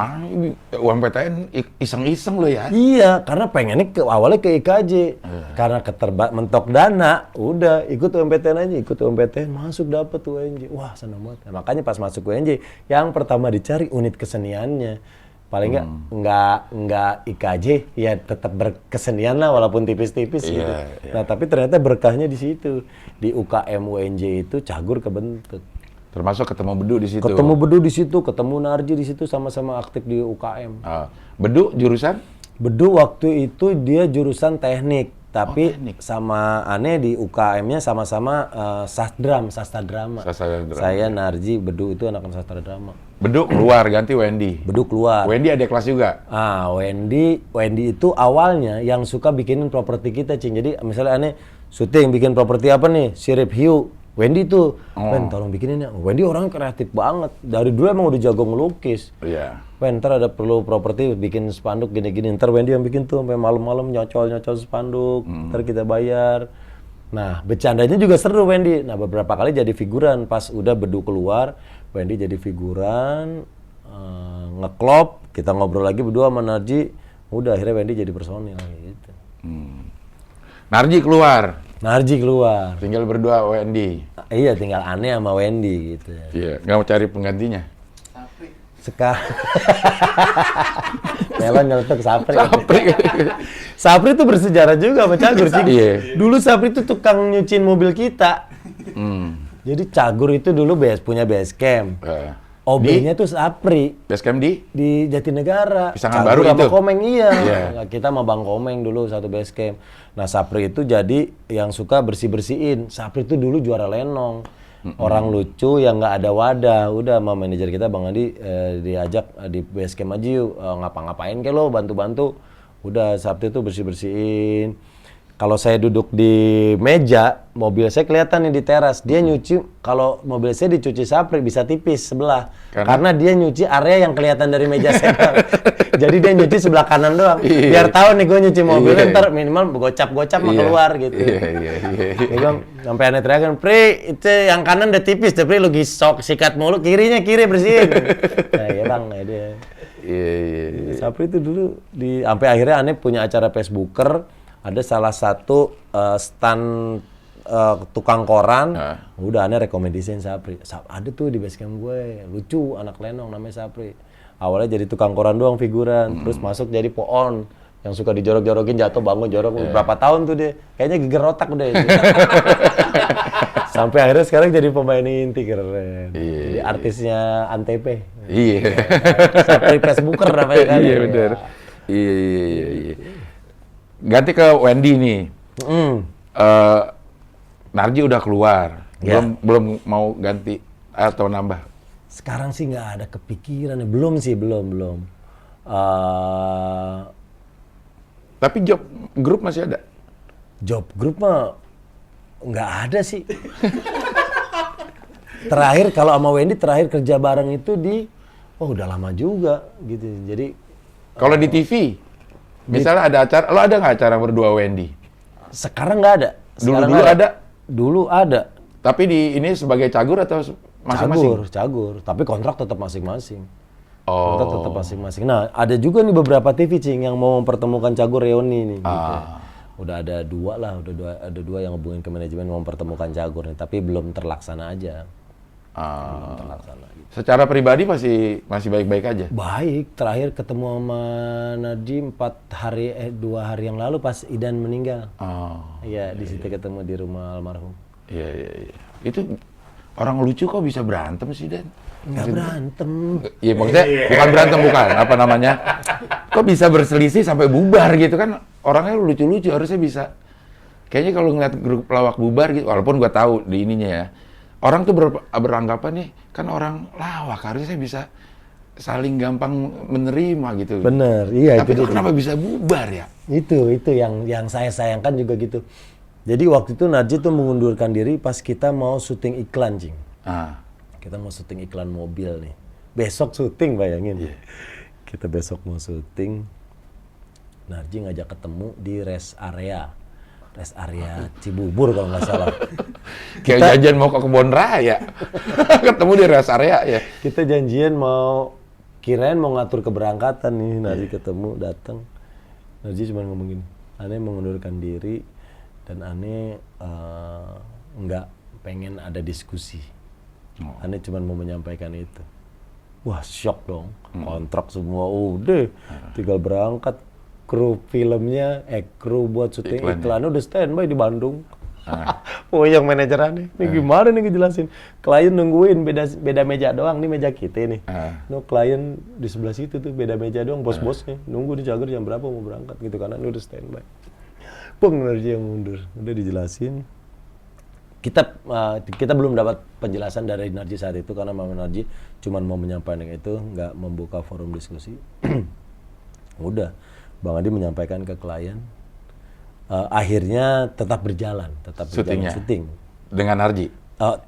UMPTN iseng-iseng lo ya? Iya, karena pengennya awalnya ke IKJ, karena mentok dana, udah ikut UMPTN aja, ikut UMPTN masuk dapet UNJ, wah seneng banget. Nah, makanya pas masuk UNJ, yang pertama dicari unit keseniannya. Paling nggak IKJ, ya tetap berkesenian lah walaupun tipis-tipis gitu. Nah tapi ternyata berkahnya di situ, di UKM UNJ itu Cagur kebentuk. Termasuk ketemu Bedu di situ. Ketemu Bedu di situ, ketemu Narji di situ, sama-sama aktif di UKM. Bedu jurusan? Bedu waktu itu dia jurusan teknik, tapi sama Aneh di UKM-nya sama-sama sastra drama. Saya Narji, Bedu itu anak sastra drama. Bedu keluar ganti Wendy. Bedu keluar. Wendy ada kelas juga. Wendy itu awalnya yang suka bikinin properti kita Cing. Jadi misalnya Aneh syuting bikin properti apa nih? Sirip hiu. Wendy tuh, Wen tolong bikinin ya. Wendy orang kreatif banget. Dari dulu emang udah jago ngelukis. Iya. Wen ntar ada perlu properti bikin spanduk gini-gini. Ntar Wendy yang bikin tuh sampai malam-malam nyocol spanduk. Ntar kita bayar. Nah bercandanya juga seru Wendy. Nah beberapa kali jadi figuran pas udah Bedu keluar. Wendy jadi figuran, ngeklop, kita ngobrol lagi berdua sama Narji. Udah akhirnya Wendy jadi personil gitu. Narji keluar. Tinggal berdua Wendy. Iya, tinggal Aneh sama Wendy gitu. Iya, nggak mau cari penggantinya. Sekarang Melon nyeletuk Sapri. Sapri itu bersejarah juga sama Cagur sih. Dulu Sapri itu tukang nyuciin mobil kita. Jadi Cagur itu dulu punya base camp. OB-nya tuh Sapri. Base camp di Jatinegara. Pisangan Cagur Baru sama itu? Komeng, iya. Iya. Kita sama Bang Komeng dulu satu base camp. Nah Sapri itu jadi yang suka bersih-bersihin. Sapri itu dulu juara lenong. Orang lucu yang nggak ada wadah. Udah sama manajer kita Bang Adi diajak di base camp aja yuk. Ngapa-ngapain ke lo, bantu-bantu. Udah Sapri itu bersih-bersihin. Kalau saya duduk di meja, mobil saya kelihatan nih di teras. Dia nyuci, kalau mobil saya dicuci Sapri bisa tipis sebelah. Karena dia nyuci area yang kelihatan dari meja saya. Jadi dia nyuci sebelah kanan doang. Biar tahu nih gue nyuci mobil, ntar minimal gocap-gocap mah keluar gitu. Dia bilang, sampai aneh teriakan, Pri, itu yang kanan udah tipis, tapi lu gisok, sikat mulu, kiri bersihin. Nah ya bang, nah dia. Sapri itu dulu, sampai akhirnya aneh punya acara Facebooker. Ada salah satu stand tukang koran, udah aneh rekomendasiin Sapri. Ada tuh di basecamp gue, lucu anak lenong namanya Sapri. Awalnya jadi tukang koran doang figuran, terus masuk jadi poon yang suka dijorok-jorokin, jatuh bangun jorok. Berapa tahun tuh dia, kayaknya geger otak udah itu. Sampai akhirnya sekarang jadi pemain inti, keren. Jadi artisnya Antv. Sapri Facebooker namanya kan. Iya benar. Iya. Ganti ke Wendy nih. Narji udah keluar. Belum mau ganti atau nambah. Sekarang sih nggak ada kepikiran. Belum. Tapi job grup masih ada. Job grup mah nggak ada sih. Terakhir kalau sama Wendy kerja bareng itu udah lama juga gitu. Jadi kalau di TV misalnya ada acara, lo ada nggak acara berdua Wendy? Sekarang nggak ada. Dulu ada? Dulu ada. Tapi ini sebagai cagur atau masing-masing? Cagur. Tapi kontrak tetap masing-masing. Oh. Kontrak tetap masing-masing. Nah, ada juga nih beberapa TV, Cing, yang mau mempertemukan cagur reuni nih. Gitu. Udah ada dua yang hubungin ke manajemen mau mempertemukan cagur nih. Tapi belum terlaksana aja. Belum terlaksana. Gitu. Secara pribadi masih baik-baik aja? Baik, terakhir ketemu sama Narji 2 hari yang lalu pas Idan meninggal. Iya, di situ ketemu di rumah almarhum. Iya. Itu orang lucu kok bisa berantem sih, Dan? Nggak berantem. Iya, maksudnya bukan berantem, apa namanya? Kok bisa berselisih sampai bubar gitu kan? Orangnya lucu-lucu, harusnya bisa. Kayaknya kalau ngeliat grup pelawak bubar gitu, walaupun gua tahu di ininya ya. Orang tuh beranggapan nih, kan orang lawak, harusnya bisa saling gampang menerima gitu. Bener, iya. Tapi itu kenapa bisa bubar ya? Itu yang saya sayangkan juga gitu. Jadi waktu itu Narji tuh mengundurkan diri pas kita mau syuting iklan, Cing. Kita mau syuting iklan mobil nih. Besok syuting, bayangin. Kita besok mau syuting. Narji ngajak ketemu di rest area Cibubur kalau nggak salah. Kayak janjian mau ke Kebon Raya. Ketemu di rest area ya. Kita janjian kirain mau ngatur keberangkatan nih. Narji ketemu, datang. Narji cuma ngomong gini, Ane mengundurkan diri dan Ane nggak pengen ada diskusi. Ane cuma mau menyampaikan itu. Wah, shock dong. Kontrak semua udah, tinggal berangkat. Kru buat syuting iklannya udah standby di Bandung. Yang manajerannya, ini gimana nih ngejelasin? Klien nungguin beda meja doang, nih meja kita nih. Klien di sebelah situ tuh beda meja doang, bos-bosnya nunggu di Cagur jam berapa mau berangkat gitu karena ini udah standby. Narji yang mundur, udah dijelasin. Kita belum dapat penjelasan dari Narji saat itu karena Mama Narji cuma mau menyampaikan itu, nggak membuka forum diskusi. Udah. Bang Adi menyampaikan ke klien, akhirnya tetap berjalan syuting. Dengan Narji?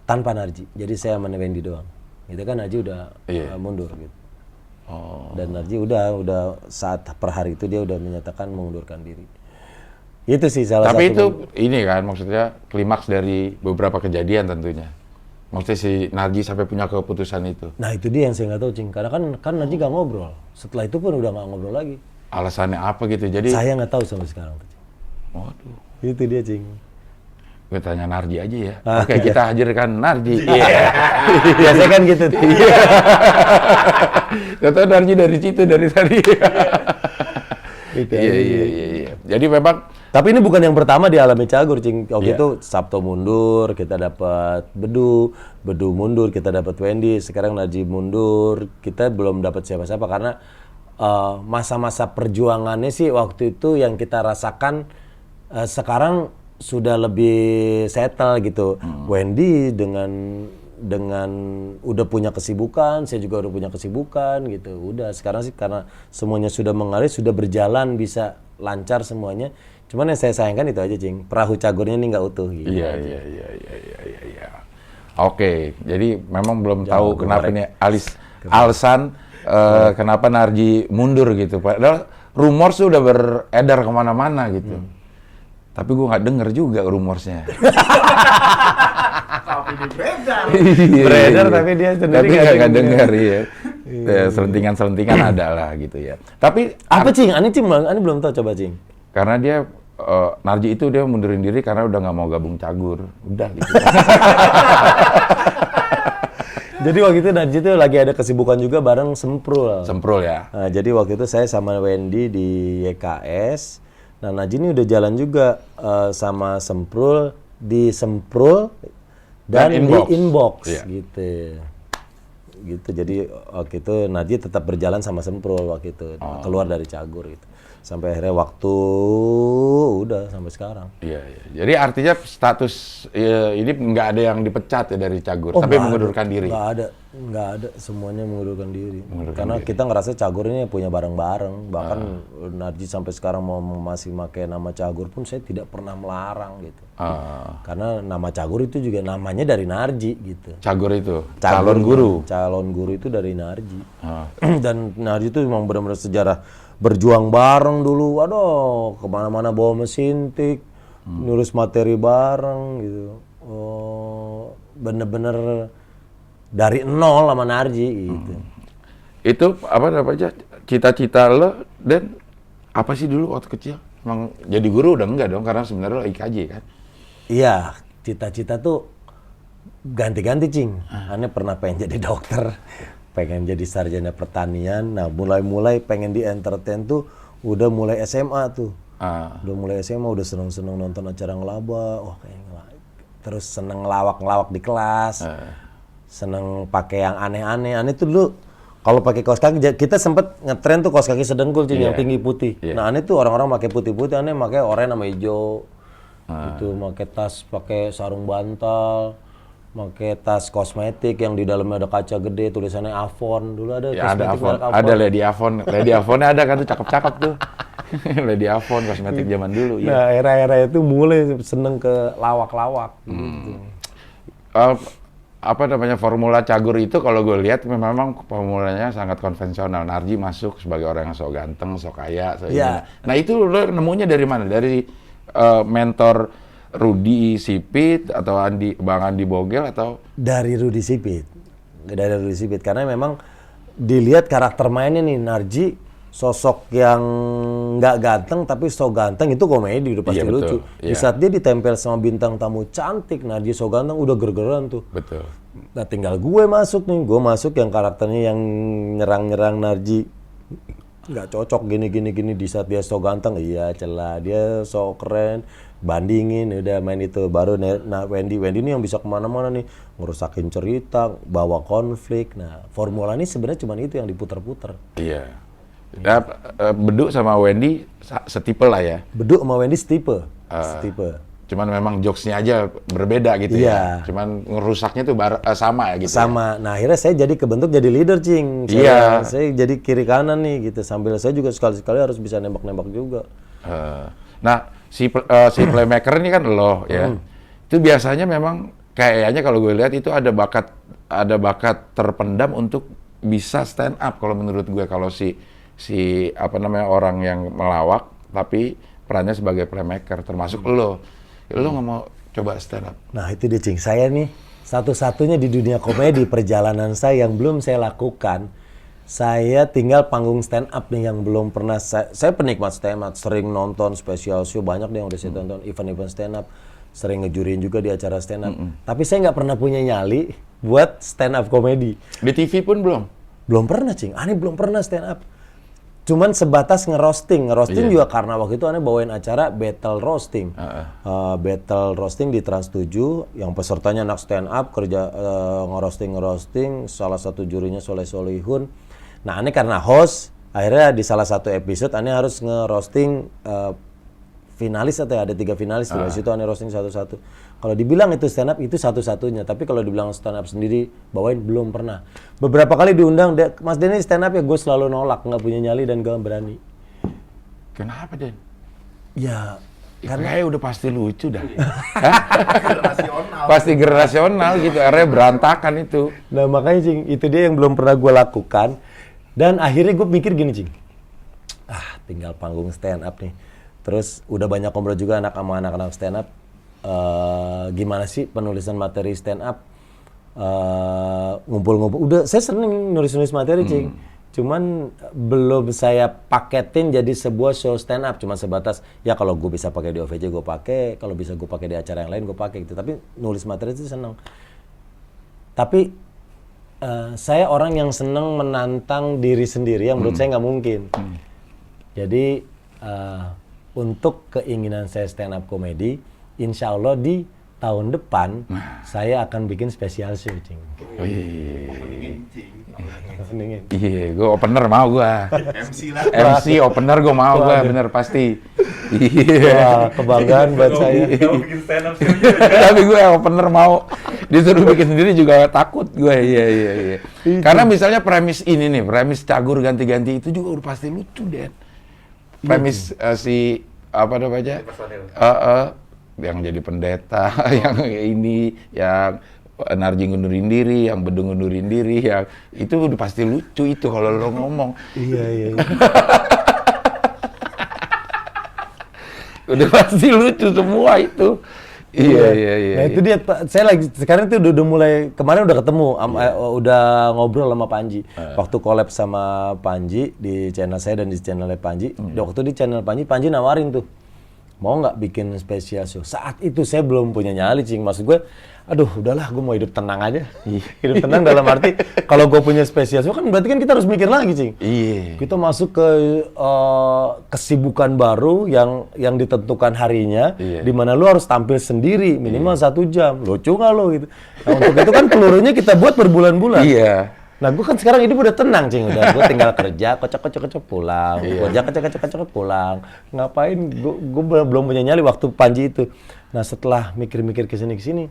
Tanpa Narji, jadi saya sama Wendy doang. Itu kan Narji udah mundur gitu. Dan Narji udah saat per hari itu dia udah menyatakan mengundurkan diri. Itu sih salah satu. Tapi itu ini kan maksudnya klimaks dari beberapa kejadian tentunya. Maksudnya si Narji sampai punya keputusan itu. Nah itu dia yang saya nggak tahu, Cing. Karena kan Narji nggak ngobrol. Setelah itu pun udah nggak ngobrol lagi. Alasannya apa gitu? Jadi saya nggak tahu sampai sekarang. Waduh. Itu dia, Cing. Gue tanya Narji aja ya. Oke, kita hadirkan Narji. Biasanya kan gitu. Kata Narji dari situ dari tadi. Gitu Iya, aja. iya. Jadi memang Tapi ini bukan yang pertama dialami Cagur, Cing. Waktu Iya. itu Sabto mundur, kita dapat Bedu mundur, kita dapat Wendy. Sekarang Najib mundur, kita belum dapat siapa-siapa karena masa-masa perjuangannya sih waktu itu yang kita rasakan sekarang sudah lebih settle gitu. Wendy dengan udah punya kesibukan, saya juga udah punya kesibukan gitu. Udah sekarang sih karena semuanya sudah mengalir, sudah berjalan, bisa lancar semuanya. Cuman yang saya sayangkan itu aja, Cing. Perahu Cagurnya ini nggak utuh gitu. Iya. Oke, jadi memang belum tahu kenapa nih alasan kenapa Narji mundur gitu. Padahal rumor sudah beredar kemana-mana gitu. Tapi gue nggak denger juga rumorsnya. Tapi di beredar. Beredar, tapi dia sendiri Tapi nggak nggak denger. denger, iya. Selentingan-selentingan ada lah gitu ya. Tapi Apa, Cing? Ani belum tahu, coba, Cing. karena dia Narji itu dia mundurin diri karena udah nggak mau gabung Cagur. Udah gitu. Jadi waktu itu Najib itu lagi ada kesibukan juga bareng Semprul. Semprul ya. Nah, jadi waktu itu saya sama Wendy di YKS. Nah, Najib ini udah jalan juga sama Semprul di Semprul dan Dan di Inbox Iya. gitu. Gitu. Jadi waktu itu Najib tetap berjalan sama Semprul waktu itu, keluar dari Cagur gitu. Sampai akhirnya waktu udah sampai sekarang. Iya. Jadi artinya status ini nggak ada yang dipecat ya dari Cagur, tapi nggak mengundurkan diri. Nggak ada, semuanya mengundurkan diri. Karena kita ngerasa Cagur ini punya bareng-bareng. Bahkan Narji sampai sekarang masih pakai nama Cagur pun saya tidak pernah melarang gitu. Karena nama Cagur itu juga namanya dari Narji gitu. Cagur itu calon guru. Calon guru itu dari Narji. Dan Narji itu memang benar-benar sejarah berjuang bareng dulu. Waduh, kemana-mana bawa mesin tik, nulis materi bareng gitu. Oh, bener-bener dari nol sama Narji gitu. Itu apa namanya cita-cita lo dan apa sih dulu waktu kecil? Emang jadi guru udah enggak dong karena sebenarnya lo IKJ kan? Iya, cita-cita tuh ganti-ganti, Cing. Aneh pernah pengen jadi dokter, pengen jadi sarjana pertanian. Nah, mulai-mulai pengen di entertain tuh udah mulai SMA tuh. Udah mulai SMA udah seneng-seneng nonton acara ngelaba. Wah, terus seneng ngelawak-ngelawak di kelas. Seneng pakai yang aneh-aneh. Aneh tuh dulu kalau pakai kaos kaki, kita sempet ngetren tuh kaos kaki sedengkul, Cing, yang tinggi putih. Nah, aneh tuh orang-orang pakai putih-putih, aneh pakai oranye sama hijau. Itu pakai tas, pakai sarung bantal, pakai tas kosmetik yang di dalamnya ada kaca gede, tulisannya Avon. Dulu ada Ya ada kosmetik Avon, merek ada Lady Avon. Lady Avonnya ada kan tuh cakep-cakep tuh. Lady Avon kosmetik zaman dulu ya. Nah, era-era itu mulai seneng ke lawak-lawak. Gitu. Apa namanya formula Cagur itu kalau gue lihat memang formulanya sangat konvensional. Narji masuk sebagai orang yang sok ganteng, sok kaya, sok ini. Nah itu lo nemunya dari mana? Dari mentor Rudi Sipit atau Bang Andi Bogel atau? Dari Rudi Sipit. Karena memang dilihat karakter mainnya nih, Narji sosok yang nggak ganteng tapi so ganteng itu komedi udah pasti lucu. Di saat dia ditempel sama bintang tamu cantik, Narji so ganteng udah gergeran tuh. Betul. Nah tinggal gue masuk yang karakternya yang nyerang Narji nggak cocok gini di saat dia so ganteng, iya celah, dia so keren, bandingin udah main itu. Baru Wendy ini yang bisa kemana-mana nih, ngerusakin cerita, bawa konflik. Nah formula ini sebenarnya cuma itu yang diputer-puter. Iya. Nah, Bedu sama Wendy setipe lah ya. Bedu sama Wendy setipe. Cuman memang jokesnya aja berbeda gitu ya. Cuman ngerusaknya tuh sama ya gitu. Sama. Nah akhirnya saya jadi kebentuk jadi leader, Cing. Saya jadi kiri kanan nih gitu. Sambil saya juga sekali-sekali harus bisa nembak-nembak juga. Nah si playmaker ini kan lo ya. Itu biasanya memang kayaknya kalau gue lihat itu ada bakat terpendam untuk bisa stand up kalau menurut gue. Kalau si apa namanya orang yang melawak tapi perannya sebagai playmaker termasuk lo nggak mau coba stand up. Nah itu dia, Cing. Saya nih satu-satunya di dunia komedi perjalanan saya yang belum saya lakukan. Saya tinggal panggung stand up nih yang belum pernah saya penikmat stand up, sering nonton special show, banyak deh yang udah saya tonton, event-event stand up, sering ngejurin juga di acara stand up. Tapi saya nggak pernah punya nyali buat stand up komedi. Di TV pun belum? Belum pernah, Cing. Ani belum pernah stand up. cuman sebatas ngerosting Iya. juga karena waktu itu aneh bawain acara battle roasting. Battle roasting di Trans 7 yang pesertanya anak stand up kerja ngerosting, salah satu jurinya Soleh Solihun. Nah, aneh karena host akhirnya di salah satu episode aneh harus ngerosting finalis atau ada 3 finalis dari situ aneh roasting satu-satu. Kalau dibilang itu stand up itu satu-satunya, tapi kalau dibilang stand up sendiri bawain belum pernah. Beberapa kali diundang, Mas Denny stand up ya, gue selalu nolak, nggak punya nyali dan gak berani. Kenapa, Den? Ya, Karena udah pasti lucu dah. Generasional. Pasti generasional gitu, akhirnya berantakan itu. nah makanya Cing, itu dia yang belum pernah gue lakukan. Dan akhirnya gue mikir gini Cing, tinggal panggung stand up nih. Terus udah banyak ngobrol juga sama anak-anak stand up. Gimana sih penulisan materi stand up, ngumpul-ngumpul. Udah saya seneng nulis-nulis materi Cing. Cuman belum saya paketin jadi sebuah show stand up. Cuma sebatas ya kalau gue bisa pakai di OVJ gue pakai, kalau bisa gue pakai di acara yang lain gue pakai gitu. Tapi nulis materi itu seneng. Tapi saya orang yang seneng menantang diri sendiri yang menurut saya nggak mungkin. Jadi untuk keinginan saya stand up komedi, insya Allah di tahun depan saya akan bikin spesial show, Cing. Iya, gue opener mau gue. MC lah. MC opener gue mau gue, bener pasti. Iya. Wah, kebanggaan buat saya. Kamu bikin stand up show juga. Tapi gue yang opener mau. Disuruh bikin sendiri juga takut gue. Iya. Karena misalnya premis ini nih, premis cagur ganti-ganti itu juga udah pasti lucu, Den. Premis si apa namanya? Personil. Yang jadi pendeta, yang ini, yang Narji ngundurin diri, yang Bedung ngundurin diri, yang itu udah pasti lucu itu kalau lo ngomong. Iya. Udah pasti lucu semua itu. Iya. Nah itu dia, saya lagi sekarang tuh udah mulai, kemarin udah ketemu, udah ngobrol sama Panji. Waktu collab sama Panji di channel saya dan di channelnya Panji. Waktu di channel Panji nawarin tuh, mau nggak bikin spesial show? Saat itu saya belum punya nyali, Cing. Maksud gue, aduh udahlah gue mau hidup tenang aja. Hidup tenang dalam arti, kalau gue punya spesial show kan berarti kan kita harus mikir lagi, Cing. Iya. Kita masuk ke kesibukan baru yang ditentukan harinya, di mana lu harus tampil sendiri minimal 1 jam. Lucu nggak lo gitu? Nah, untuk itu kan pelurunya kita buat berbulan-bulan. Iya. Nah, gue kan sekarang hidup udah tenang, Cing. Udah, gue tinggal kerja, kocok pulang. Kerja, kocok pulang. Ngapain? Gue belum punya nyali waktu Panji itu. Nah, setelah mikir-mikir kesini,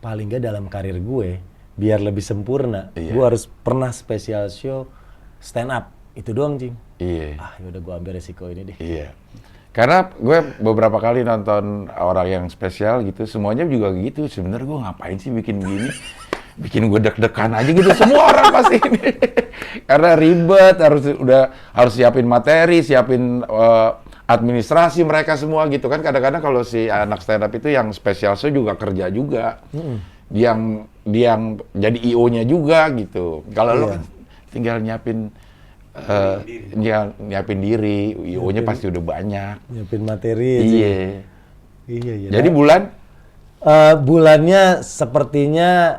paling nggak dalam karir gue, biar lebih sempurna, gue harus pernah spesial show stand up. Itu doang, Cing. Iya. Yaudah gue ambil resiko ini deh. Iya. Karena gue beberapa kali nonton orang yang spesial gitu, semuanya juga gitu. Sebenarnya gue ngapain sih bikin gini? Bikin gue deg-degan aja gitu. Semua orang pasti ini. Karena ribet, harus siapin materi, siapin administrasi mereka semua gitu kan. Kadang-kadang kalau si anak stand up itu yang spesial show juga kerja juga. Dia yang jadi IO-nya juga gitu. Kalau lo kan tinggal nyiapin nyiapin diri, IO-nya pasti udah banyak. Nyiapin materi. Iya. Jadi bulan? Bulannya sepertinya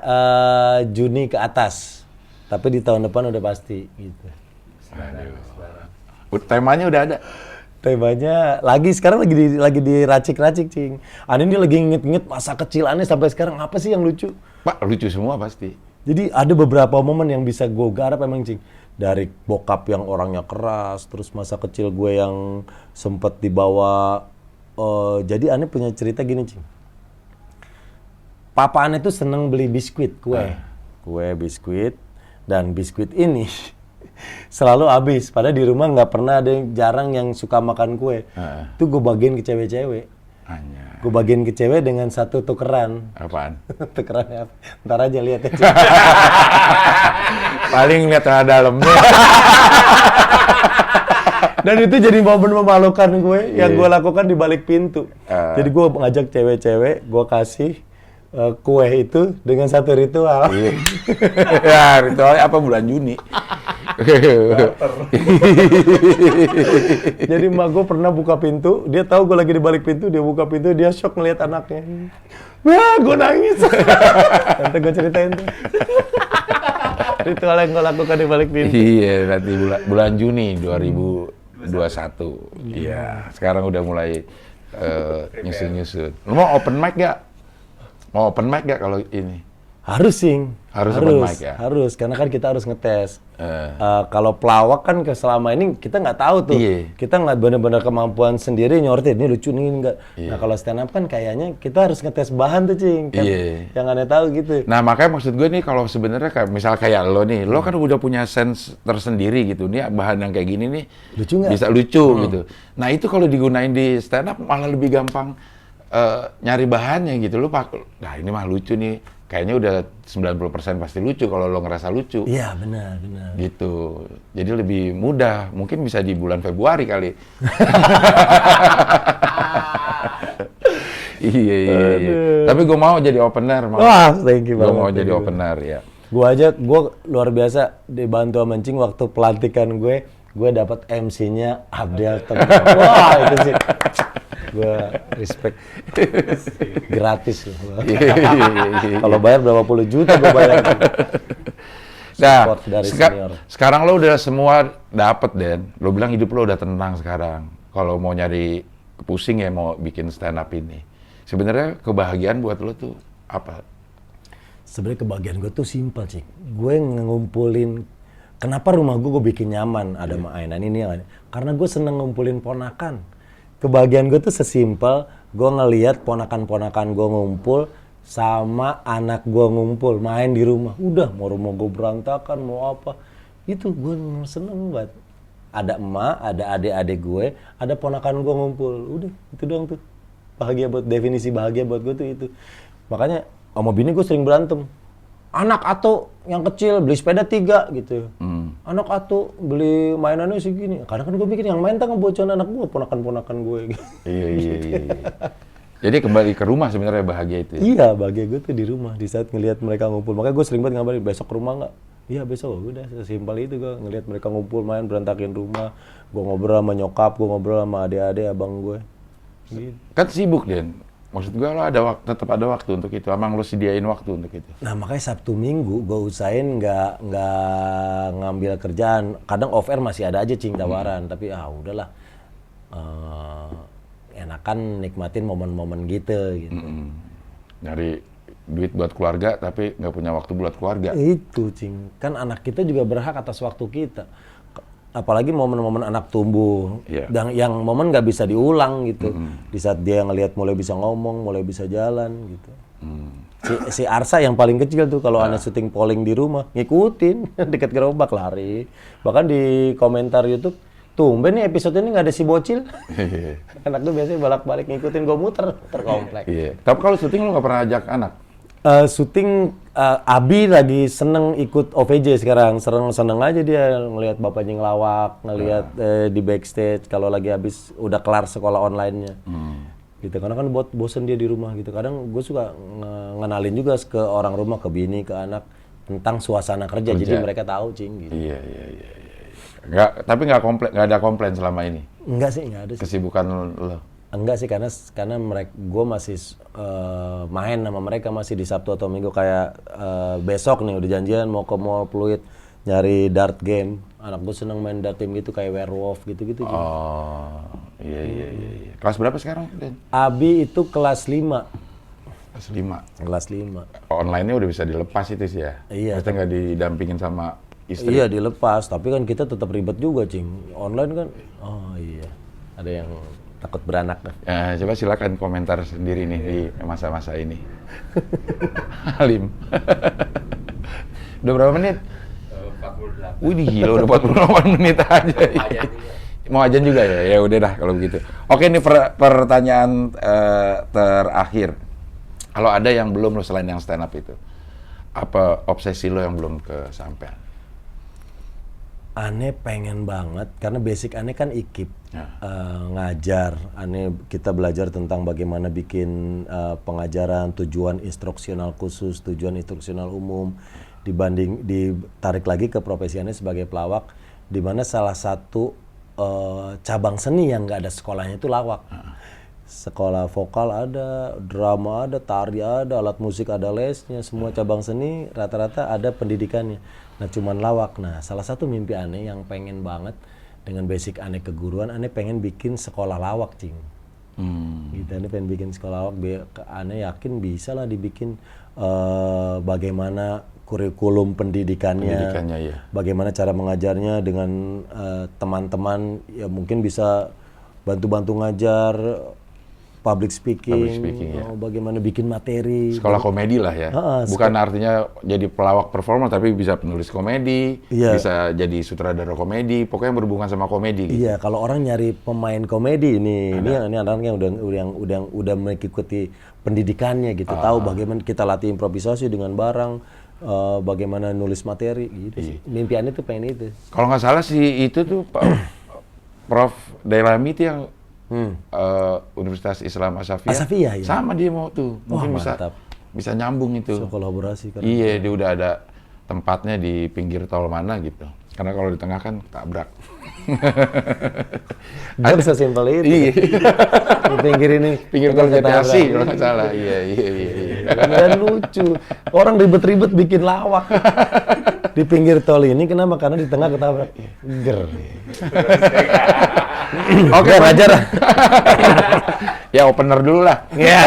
Juni ke atas. Tapi di tahun depan udah pasti gitu. Temanya udah ada? Temanya sekarang lagi diracik-racik, Cing. Ini lagi inget-inget masa kecil Aneh sampai sekarang, apa sih yang lucu? Pak, lucu semua pasti. Jadi ada beberapa momen yang bisa gue garap emang, Cing. Dari bokap yang orangnya keras, terus masa kecil gue yang sempet dibawa. Jadi Aneh punya cerita gini, Cing. Papa Aneh tuh seneng beli biskuit, kue biskuit, dan biskuit ini selalu habis. Padahal di rumah nggak pernah ada jarang yang suka makan kue. Itu gue bagiin ke cewek-cewek. Gue bagiin ke cewek dengan satu tukeran. Apaan? Tukerannya apa? Ntar aja lihat aja. Paling lihat dalamnya. Dan itu jadi momen memalukan gue yang gue lakukan di balik pintu. Jadi gue ngajak cewek-cewek, gue kasih kue itu dengan satu ritual. Ya, ritualnya apa bulan Juni? Jadi emak gue pernah buka pintu, dia tahu gue lagi di balik pintu, dia buka pintu, dia shock ngeliat anaknya. Wah, gue nangis. Nanti gue ceritain tuh. Ritual yang gue lakukan di balik pintu. Iya, nanti bulan Juni 2021. Iya, sekarang udah mulai nyusun-nyusun. Lu mau open mic gak? Mau open mic gak kalau ini? Harus sing. Harus open mic ya? Harus, karena kan kita harus ngetes. Kalau pelawak kan selama ini kita nggak tahu tuh. Iya. Kita nggak benar-benar kemampuan sendiri nyortir, ini lucu nih enggak. Iya. Nah kalau stand up kan kayaknya kita harus ngetes bahan tuh cing. Kan Iya. yang aneh tahu gitu. Nah makanya maksud gue nih kalau sebenarnya misal kayak lo nih, lo kan udah punya sense tersendiri gitu. Nih bahan yang kayak gini nih Lucu nggak? bisa lucu gitu. Nah itu kalau digunain di stand up malah lebih gampang nyari bahannya gitu. Lo nah ini mah lucu nih. Kayaknya udah 90% pasti lucu kalau lo ngerasa lucu. Iya benar. Gitu. Jadi lebih mudah. Mungkin bisa di bulan Februari kali. Iya. Tapi gue mau jadi opener. Wah, thank you Gue banget. mau jadi opener ya. Gue luar biasa dibantu sama Cing waktu pelantikan gue dapat MC-nya Abdel Teguh. Wah, itu sih. Gue respect. Gratis loh. Kalau bayar berapa puluh juta gue bayar. Nah, Support dari senior. sekarang lo udah semua dapet, Den. Lo bilang hidup lo udah tenang sekarang. Kalau mau nyari pusing ya mau bikin stand up ini. Sebenarnya kebahagiaan buat lo tuh apa? Sebenarnya kebahagiaan gue tuh simpel sih. Gue ngumpulin, kenapa rumah gue bikin nyaman, ada mainan ini yang karena gue seneng ngumpulin ponakan. Kebahagiaan gue tuh sesimpel, gue ngelihat ponakan-ponakan gue ngumpul sama anak gue ngumpul, main di rumah. Udah, mau rumah gue berantakan, mau apa. Itu gue seneng banget. Ada emak, ada adik-adik gue, ada ponakan gue ngumpul. Udah, itu doang tuh. Definisi bahagia buat gue tuh itu. Makanya sama bini gue sering berantem. Anak atu yang kecil beli sepeda 3 gitu. Anak atu beli mainannya segini. Kadang kan gue mikir yang main tak ngebocorin anak gue, ponakan-ponakan gue. Gitu. Iya. Jadi kembali ke rumah sebenarnya bahagia itu. Ya? Iya, bahagia gue tuh di rumah di saat ngelihat mereka ngumpul. Makanya gue sering banget ngabarin besok ke rumah nggak? Iya besok. Udah sesimpel itu gue ngelihat mereka ngumpul main berantakin rumah. Gue ngobrol sama nyokap, gue ngobrol sama adik-adik abang gue. Gitu. Kan sibuk, Den. Maksud gue lo tetap ada waktu untuk itu. Emang lo sediain waktu untuk itu? Nah makanya Sabtu Minggu gue usahain nggak ngambil kerjaan. Kadang off air masih ada aja cing tawaran, tapi udahlah. Enakan nikmatin momen-momen gitu. Nyari duit buat keluarga tapi nggak punya waktu buat keluarga. Itu cing. Kan anak kita juga berhak atas waktu kita. Apalagi momen-momen anak tumbuh, dan yang momen nggak bisa diulang gitu. Di saat dia ngelihat mulai bisa ngomong, mulai bisa jalan gitu. Si Arsa yang paling kecil tuh kalau anak syuting polling di rumah ngikutin deket gerobak lari. Bahkan di komentar YouTube, tumben nih episode ini nggak ada si bocil. Anak tuh biasanya balak-balik ngikutin gue muter komplek. Iya. Tapi kalau syuting lo nggak pernah ajak anak? Syuting Abi lagi seneng ikut OVJ sekarang, seneng aja dia ngelihat bapaknya ngelawak, ngelihat di backstage kalau lagi habis udah kelar sekolah online-nya. Gitu karena kan buat bosen dia di rumah gitu. Kadang gue suka ngenalin juga ke orang rumah, ke bini, ke anak tentang suasana kerja. Jadi mereka tahu cing gitu. Iya. Tapi nggak ada komplain selama ini. Enggak sih, enggak ada sih. Kesibukan lo. Enggak sih karena gue masih main sama mereka masih di Sabtu atau Minggu kayak besok nih udah janjian mau ke Mall Pluit nyari dart game. Anak gue seneng main dart game gitu kayak werewolf gitu-gitu. Oh, iya. Kelas berapa sekarang, Den? Abi itu kelas 5. Kelas 5. Kelas 5. Online-nya udah bisa dilepas itu sih ya? Iya. Maksudnya nggak didampingin sama istri? Iya dilepas, tapi kan kita tetap ribet juga cing. Online kan, oh iya ada yang takut beranak. Coba silakan komentar sendiri nih di masa-masa ini. Halim. Udah berapa menit? 48. Wih gila udah 48 menit aja. Mau ajan juga ya? Ya udah dah kalau begitu. Oke ini pertanyaan terakhir. Kalau ada yang belum lo selain yang stand up itu, apa obsesi lo yang belum kesampaian? Ane pengen banget karena basic Ane kan IKIP ngajar. Ane kita belajar tentang bagaimana bikin pengajaran, tujuan instruksional khusus, tujuan instruksional umum, ditarik lagi ke profesi Ane sebagai pelawak, di mana salah satu cabang seni yang nggak ada sekolahnya itu lawak. Sekolah vokal ada, drama ada, tari ada, alat musik ada lesnya, semua cabang seni rata-rata ada pendidikannya. Nah cuman lawak. Nah salah satu mimpi Ane yang pengen banget dengan basic Ane keguruan, Ane pengen bikin sekolah lawak, Cing. Gitu, Ane pengen bikin sekolah lawak. Ane yakin bisa lah dibikin bagaimana kurikulum pendidikannya, ya. bagaimana cara mengajarnya dengan teman-teman ya mungkin bisa bantu-bantu ngajar public speaking ya. Bagaimana bikin materi. Sekolah komedi lah ya. Bukan artinya jadi pelawak performer, tapi bisa penulis komedi, bisa jadi sutradara komedi, pokoknya berhubungan sama komedi. Gitu. Iya, kalau orang nyari pemain komedi ini anak-anak yang udah mengikuti pendidikannya gitu, tahu bagaimana kita latih improvisasi dengan barang. Bagaimana nulis materi gitu sih. Mimpiannya tuh pengen itu. Kalau nggak salah sih itu tuh Prof. Dailami itu yang Universitas Islam Asafiyah. Ya. Sama dia mau tuh. Mungkin bisa nyambung itu. So, kolaborasi kan. Iya, dia udah ada tempatnya di pinggir tol mana gitu. Karena kalau di tengah kan tabrak. Ada sesimpel itu. Iya. Di pinggir ini. Pinggir tol Jatiasi kalau nggak salah. Iya. Dan lucu. Orang ribet-ribet bikin lawak. Di pinggir tol ini kenapa? Karena di tengah ketabrak. Ger. Oke, wajar. Ya opener dulu lah. Iya.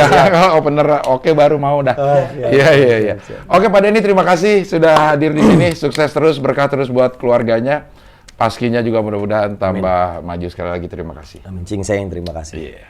Opener oke baru mau dah. Iya. Oke, Pak Denny terima kasih sudah hadir di sini. Sukses terus, berkah terus buat keluarganya. Paskinya juga mudah-mudahan tambah maju sekali lagi. Terima kasih. Amin. Cing Seng, terima kasih. Iya.